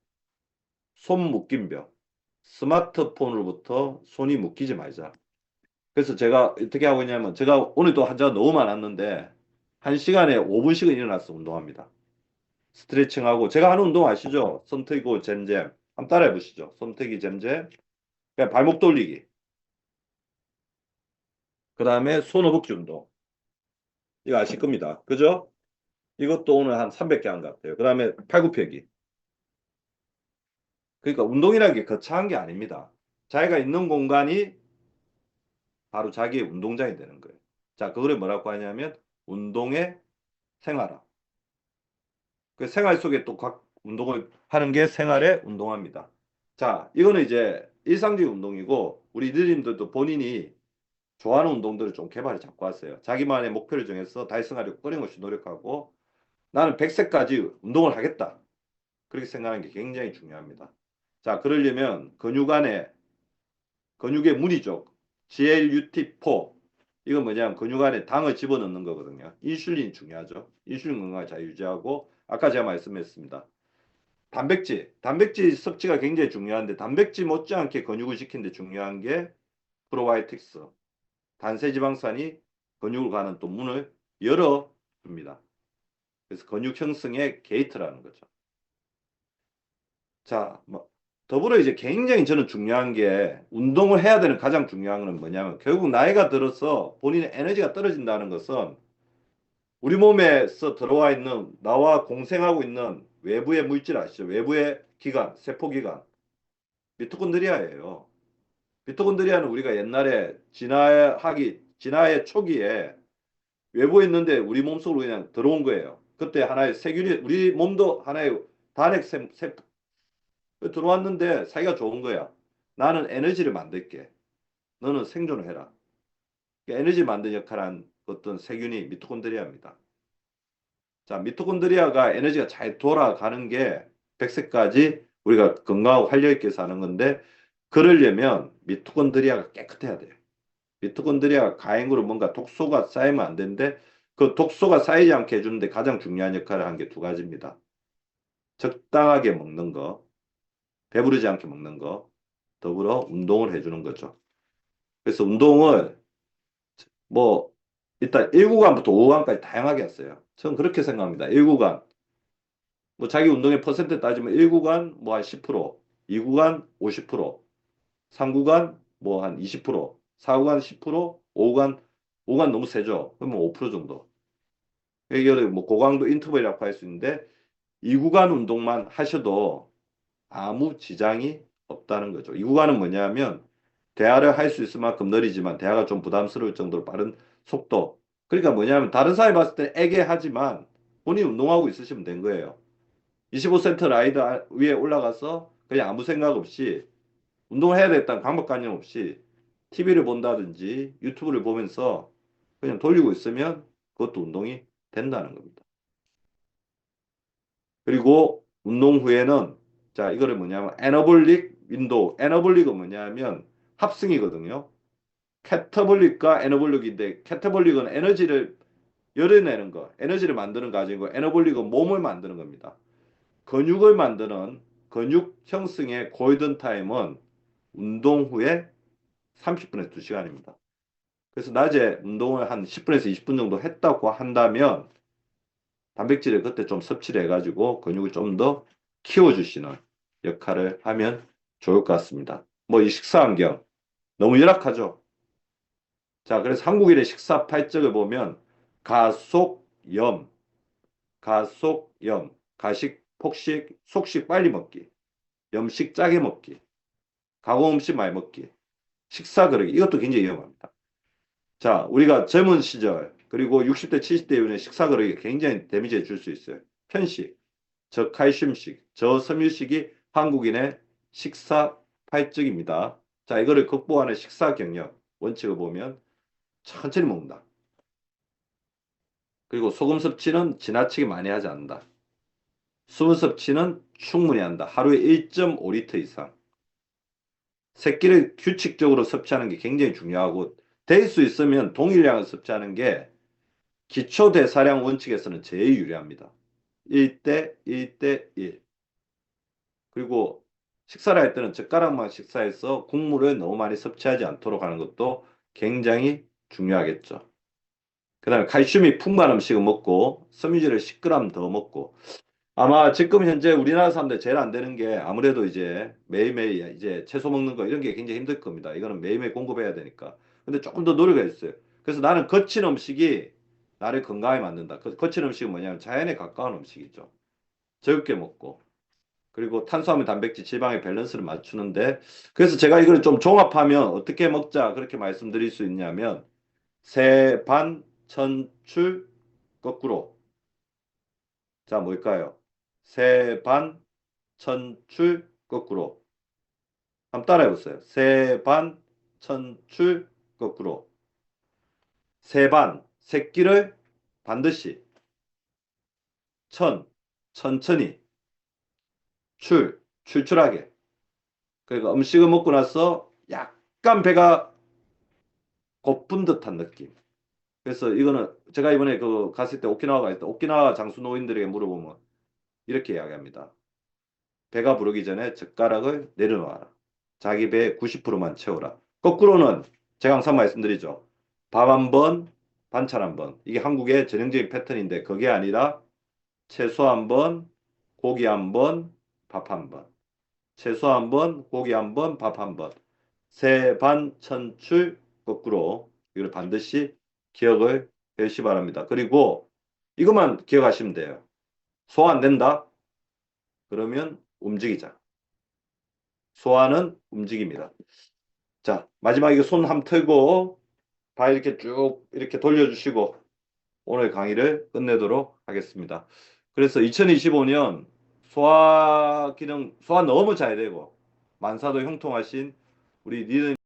손 묶인 병. 스마트폰으로부터 손이 묶이지 말자. 그래서 제가 어떻게 하고 있냐면 제가 오늘도 환자가 너무 많았는데 1시간에 5분씩은 일어나서 운동합니다. 스트레칭하고 제가 하는 운동 아시죠? 손트이고 잼잼. 한번 따라해 보시죠. 손트기 잼잼. 그냥 발목 돌리기. 그 다음에 손 허벅지 운동. 이거 아실 겁니다. 그죠? 이것도 오늘 한 300개 한 것 같아요. 그 다음에 팔굽혀기. 그러니까 운동이라는 게 거창한 게 아닙니다. 자기가 있는 공간이 바로 자기의 운동장이 되는 거예요. 자, 그거를 뭐라고 하냐면 운동의 생활화. 그 생활 속에 또 각 운동을 하는 게 생활의 운동화입니다. 자, 이거는 이제 일상적인 운동이고 우리 느님들도 본인이 좋아하는 운동들을 좀 개발해 잡고 왔어요. 자기만의 목표를 정해서 달성하려고 끊임없이 노력하고 나는 100세까지 운동을 하겠다. 그렇게 생각하는 게 굉장히 중요합니다. 자, 그러려면 근육의 무리죠. GLUT4. 이건 뭐냐면 근육 안에 당을 집어넣는 거거든요. 인슐린이 중요하죠. 인슐린 건강을 잘 유지하고 아까 제가 말씀했습니다. 단백질 섭취가 굉장히 중요한데 단백질 못지않게 근육을 지키는데 중요한 게 프로바이오틱스, 단세지방산이 근육을 가는 또 문을 열어줍니다. 그래서 근육 형성의 게이트라는 거죠. 자, 뭐 더불어 이제 굉장히 저는 중요한 게 운동을 해야 되는 가장 중요한 건 뭐냐면 결국 나이가 들어서 본인의 에너지가 떨어진다는 것은 우리 몸에서 들어와 있는 나와 공생하고 있는 외부의 물질 아시죠? 외부의 기관, 세포기관, 미토콘드리아예요. 미토콘드리아는 우리가 옛날에 진화의 초기에 외부에 있는데 우리 몸속으로 그냥 들어온 거예요. 그때 하나의 세균이 우리 몸도 하나의 단핵 들어왔는데 사이가 좋은 거야. 나는 에너지를 만들게. 너는 생존을 해라. 에너지 만드는 역할을 한 어떤 세균이 미토콘드리아입니다. 자, 미토콘드리아가 에너지가 잘 돌아가는 게 100세까지 우리가 건강하고 활력있게 사는 건데 그러려면 미토콘드리아가 깨끗해야 돼요. 미토콘드리아가 가행으로 뭔가 독소가 쌓이면 안 되는데 그 독소가 쌓이지 않게 해주는데 가장 중요한 역할을 한 게 두 가지입니다. 적당하게 먹는 거, 배부르지 않게 먹는 거, 더불어 운동을 해주는 거죠. 그래서 운동을 뭐 일단 1구간부터 5구간까지 다양하게 했어요. 저는 그렇게 생각합니다. 1구간 뭐 자기 운동의 퍼센트 따지면 1구간 뭐 한 10%, 2구간 50%, 3구간 뭐 한 20%, 4구간 10%, 5구간 너무 세죠. 그러면 5% 정도. 이게 뭐 고강도 인터벌이라고 할 수 있는데 2구간 운동만 하셔도 아무 지장이 없다는 거죠. 2구간은 뭐냐면 대화를 할 수 있을 만큼 느리지만 대화가 좀 부담스러울 정도로 빠른 속도. 그러니까 뭐냐면 다른 사람이 봤을 때 애매하지만 본인이 운동하고 있으시면 된 거예요. 25센트 라이더 위에 올라가서 그냥 아무 생각 없이 운동을 해야 되겠다는 강박관념 없이 TV를 본다든지 유튜브를 보면서 그냥 돌리고 있으면 그것도 운동이 된다는 겁니다. 그리고 운동 후에는 자 이거를 뭐냐면 애너볼릭 윈도우 애너볼릭은 뭐냐면 합승이거든요. 캐타볼릭과 애너볼릭인데 캐타볼릭은 에너지를 열어내는 거 에너지를 만드는 과정이고 애너볼릭은 몸을 만드는 겁니다. 근육을 만드는 근육 형성의 골든 타임은 운동 후에 30분에서 2시간입니다. 그래서 낮에 운동을 한 10분에서 20분 정도 했다고 한다면 단백질을 그때 좀 섭취를 해가지고 근육을 좀 더 키워주시는 역할을 하면 좋을 것 같습니다. 뭐 이 식사 환경 너무 열악하죠. 자, 그래서 한국인의 식사 팔적을 보면 가속염, 가속염, 가식, 폭식, 속식 빨리 먹기, 염식 짜게 먹기, 가공 음식 많이 먹기, 식사 그러기 이것도 굉장히 위험합니다. 자, 우리가 젊은 시절 그리고 60대, 70대 이후에 식사 그러기 굉장히 데미지를 줄 수 있어요. 편식, 저칼슘식, 저섬유식이 한국인의 식사 팔적입니다. 자, 이거를 극복하는 식사 경력 원칙을 보면 천천히 먹는다. 그리고 소금 섭취는 지나치게 많이 하지 않는다. 수분 섭취는 충분히 한다. 하루에 1.5리터 이상. 새끼를 규칙적으로 섭취하는 게 굉장히 중요하고 될 수 있으면 동일량을 섭취하는 게 기초 대사량 원칙에서는 제일 유리합니다. 1대 1대 1. 그리고 식사를 할 때는 젓가락만 식사해서 국물을 너무 많이 섭취하지 않도록 하는 것도 굉장히 중요하겠죠. 그 다음에 칼슘이 풍부한 음식을 먹고 섬유질을 10g 더 먹고 아마 지금 현재 우리나라 사람들 제일 안 되는 게 아무래도 이제 매일매일 이제 채소 먹는 거 이런 게 굉장히 힘들 겁니다. 이거는 매일매일 공급해야 되니까. 근데 조금 더 노력을 했어요. 그래서 나는 거친 음식이 나를 건강에 만든다. 그 거친 음식은 뭐냐면 자연에 가까운 음식이죠. 적게 먹고 그리고 탄수화물, 단백질, 지방의 밸런스를 맞추는데 그래서 제가 이걸 좀 종합하면 어떻게 먹자 그렇게 말씀드릴 수 있냐면 세반 천출 거꾸로 자 뭘까요? 세반 천출 거꾸로 한번 따라해보세요. 세반 천출 거꾸로 세반 새끼를 반드시 천천히 출출하게 그러니까 음식을 먹고 나서 약간 배가 고픈 듯한 느낌. 그래서 이거는 제가 이번에 그 갔을 때 오키나와 갔을 때 오키나와 장수 노인들에게 물어보면 이렇게 이야기합니다. 배가 부르기 전에 젓가락을 내려놓아라. 자기 배 90%만 채워라. 거꾸로는 제가 항상 말씀드리죠. 밥 한 번, 반찬 한 번. 이게 한국의 전형적인 패턴인데 그게 아니라 채소 한 번, 고기 한 번, 밥 한 번. 채소 한 번, 고기 한 번, 밥 한 번. 세반천출 거꾸로 이걸 반드시 기억을 해주시 기 바랍니다. 그리고 이것만 기억하시면 돼요. 소화 안 된다? 그러면 움직이자. 소화는 움직입니다. 자, 마지막에 이거 손 한번 틀고 발 이렇게 쭉 이렇게 돌려주시고 오늘 강의를 끝내도록 하겠습니다. 그래서 2025년 소화 기능, 소화 너무 잘 되고 만사도 형통하신 우리 니은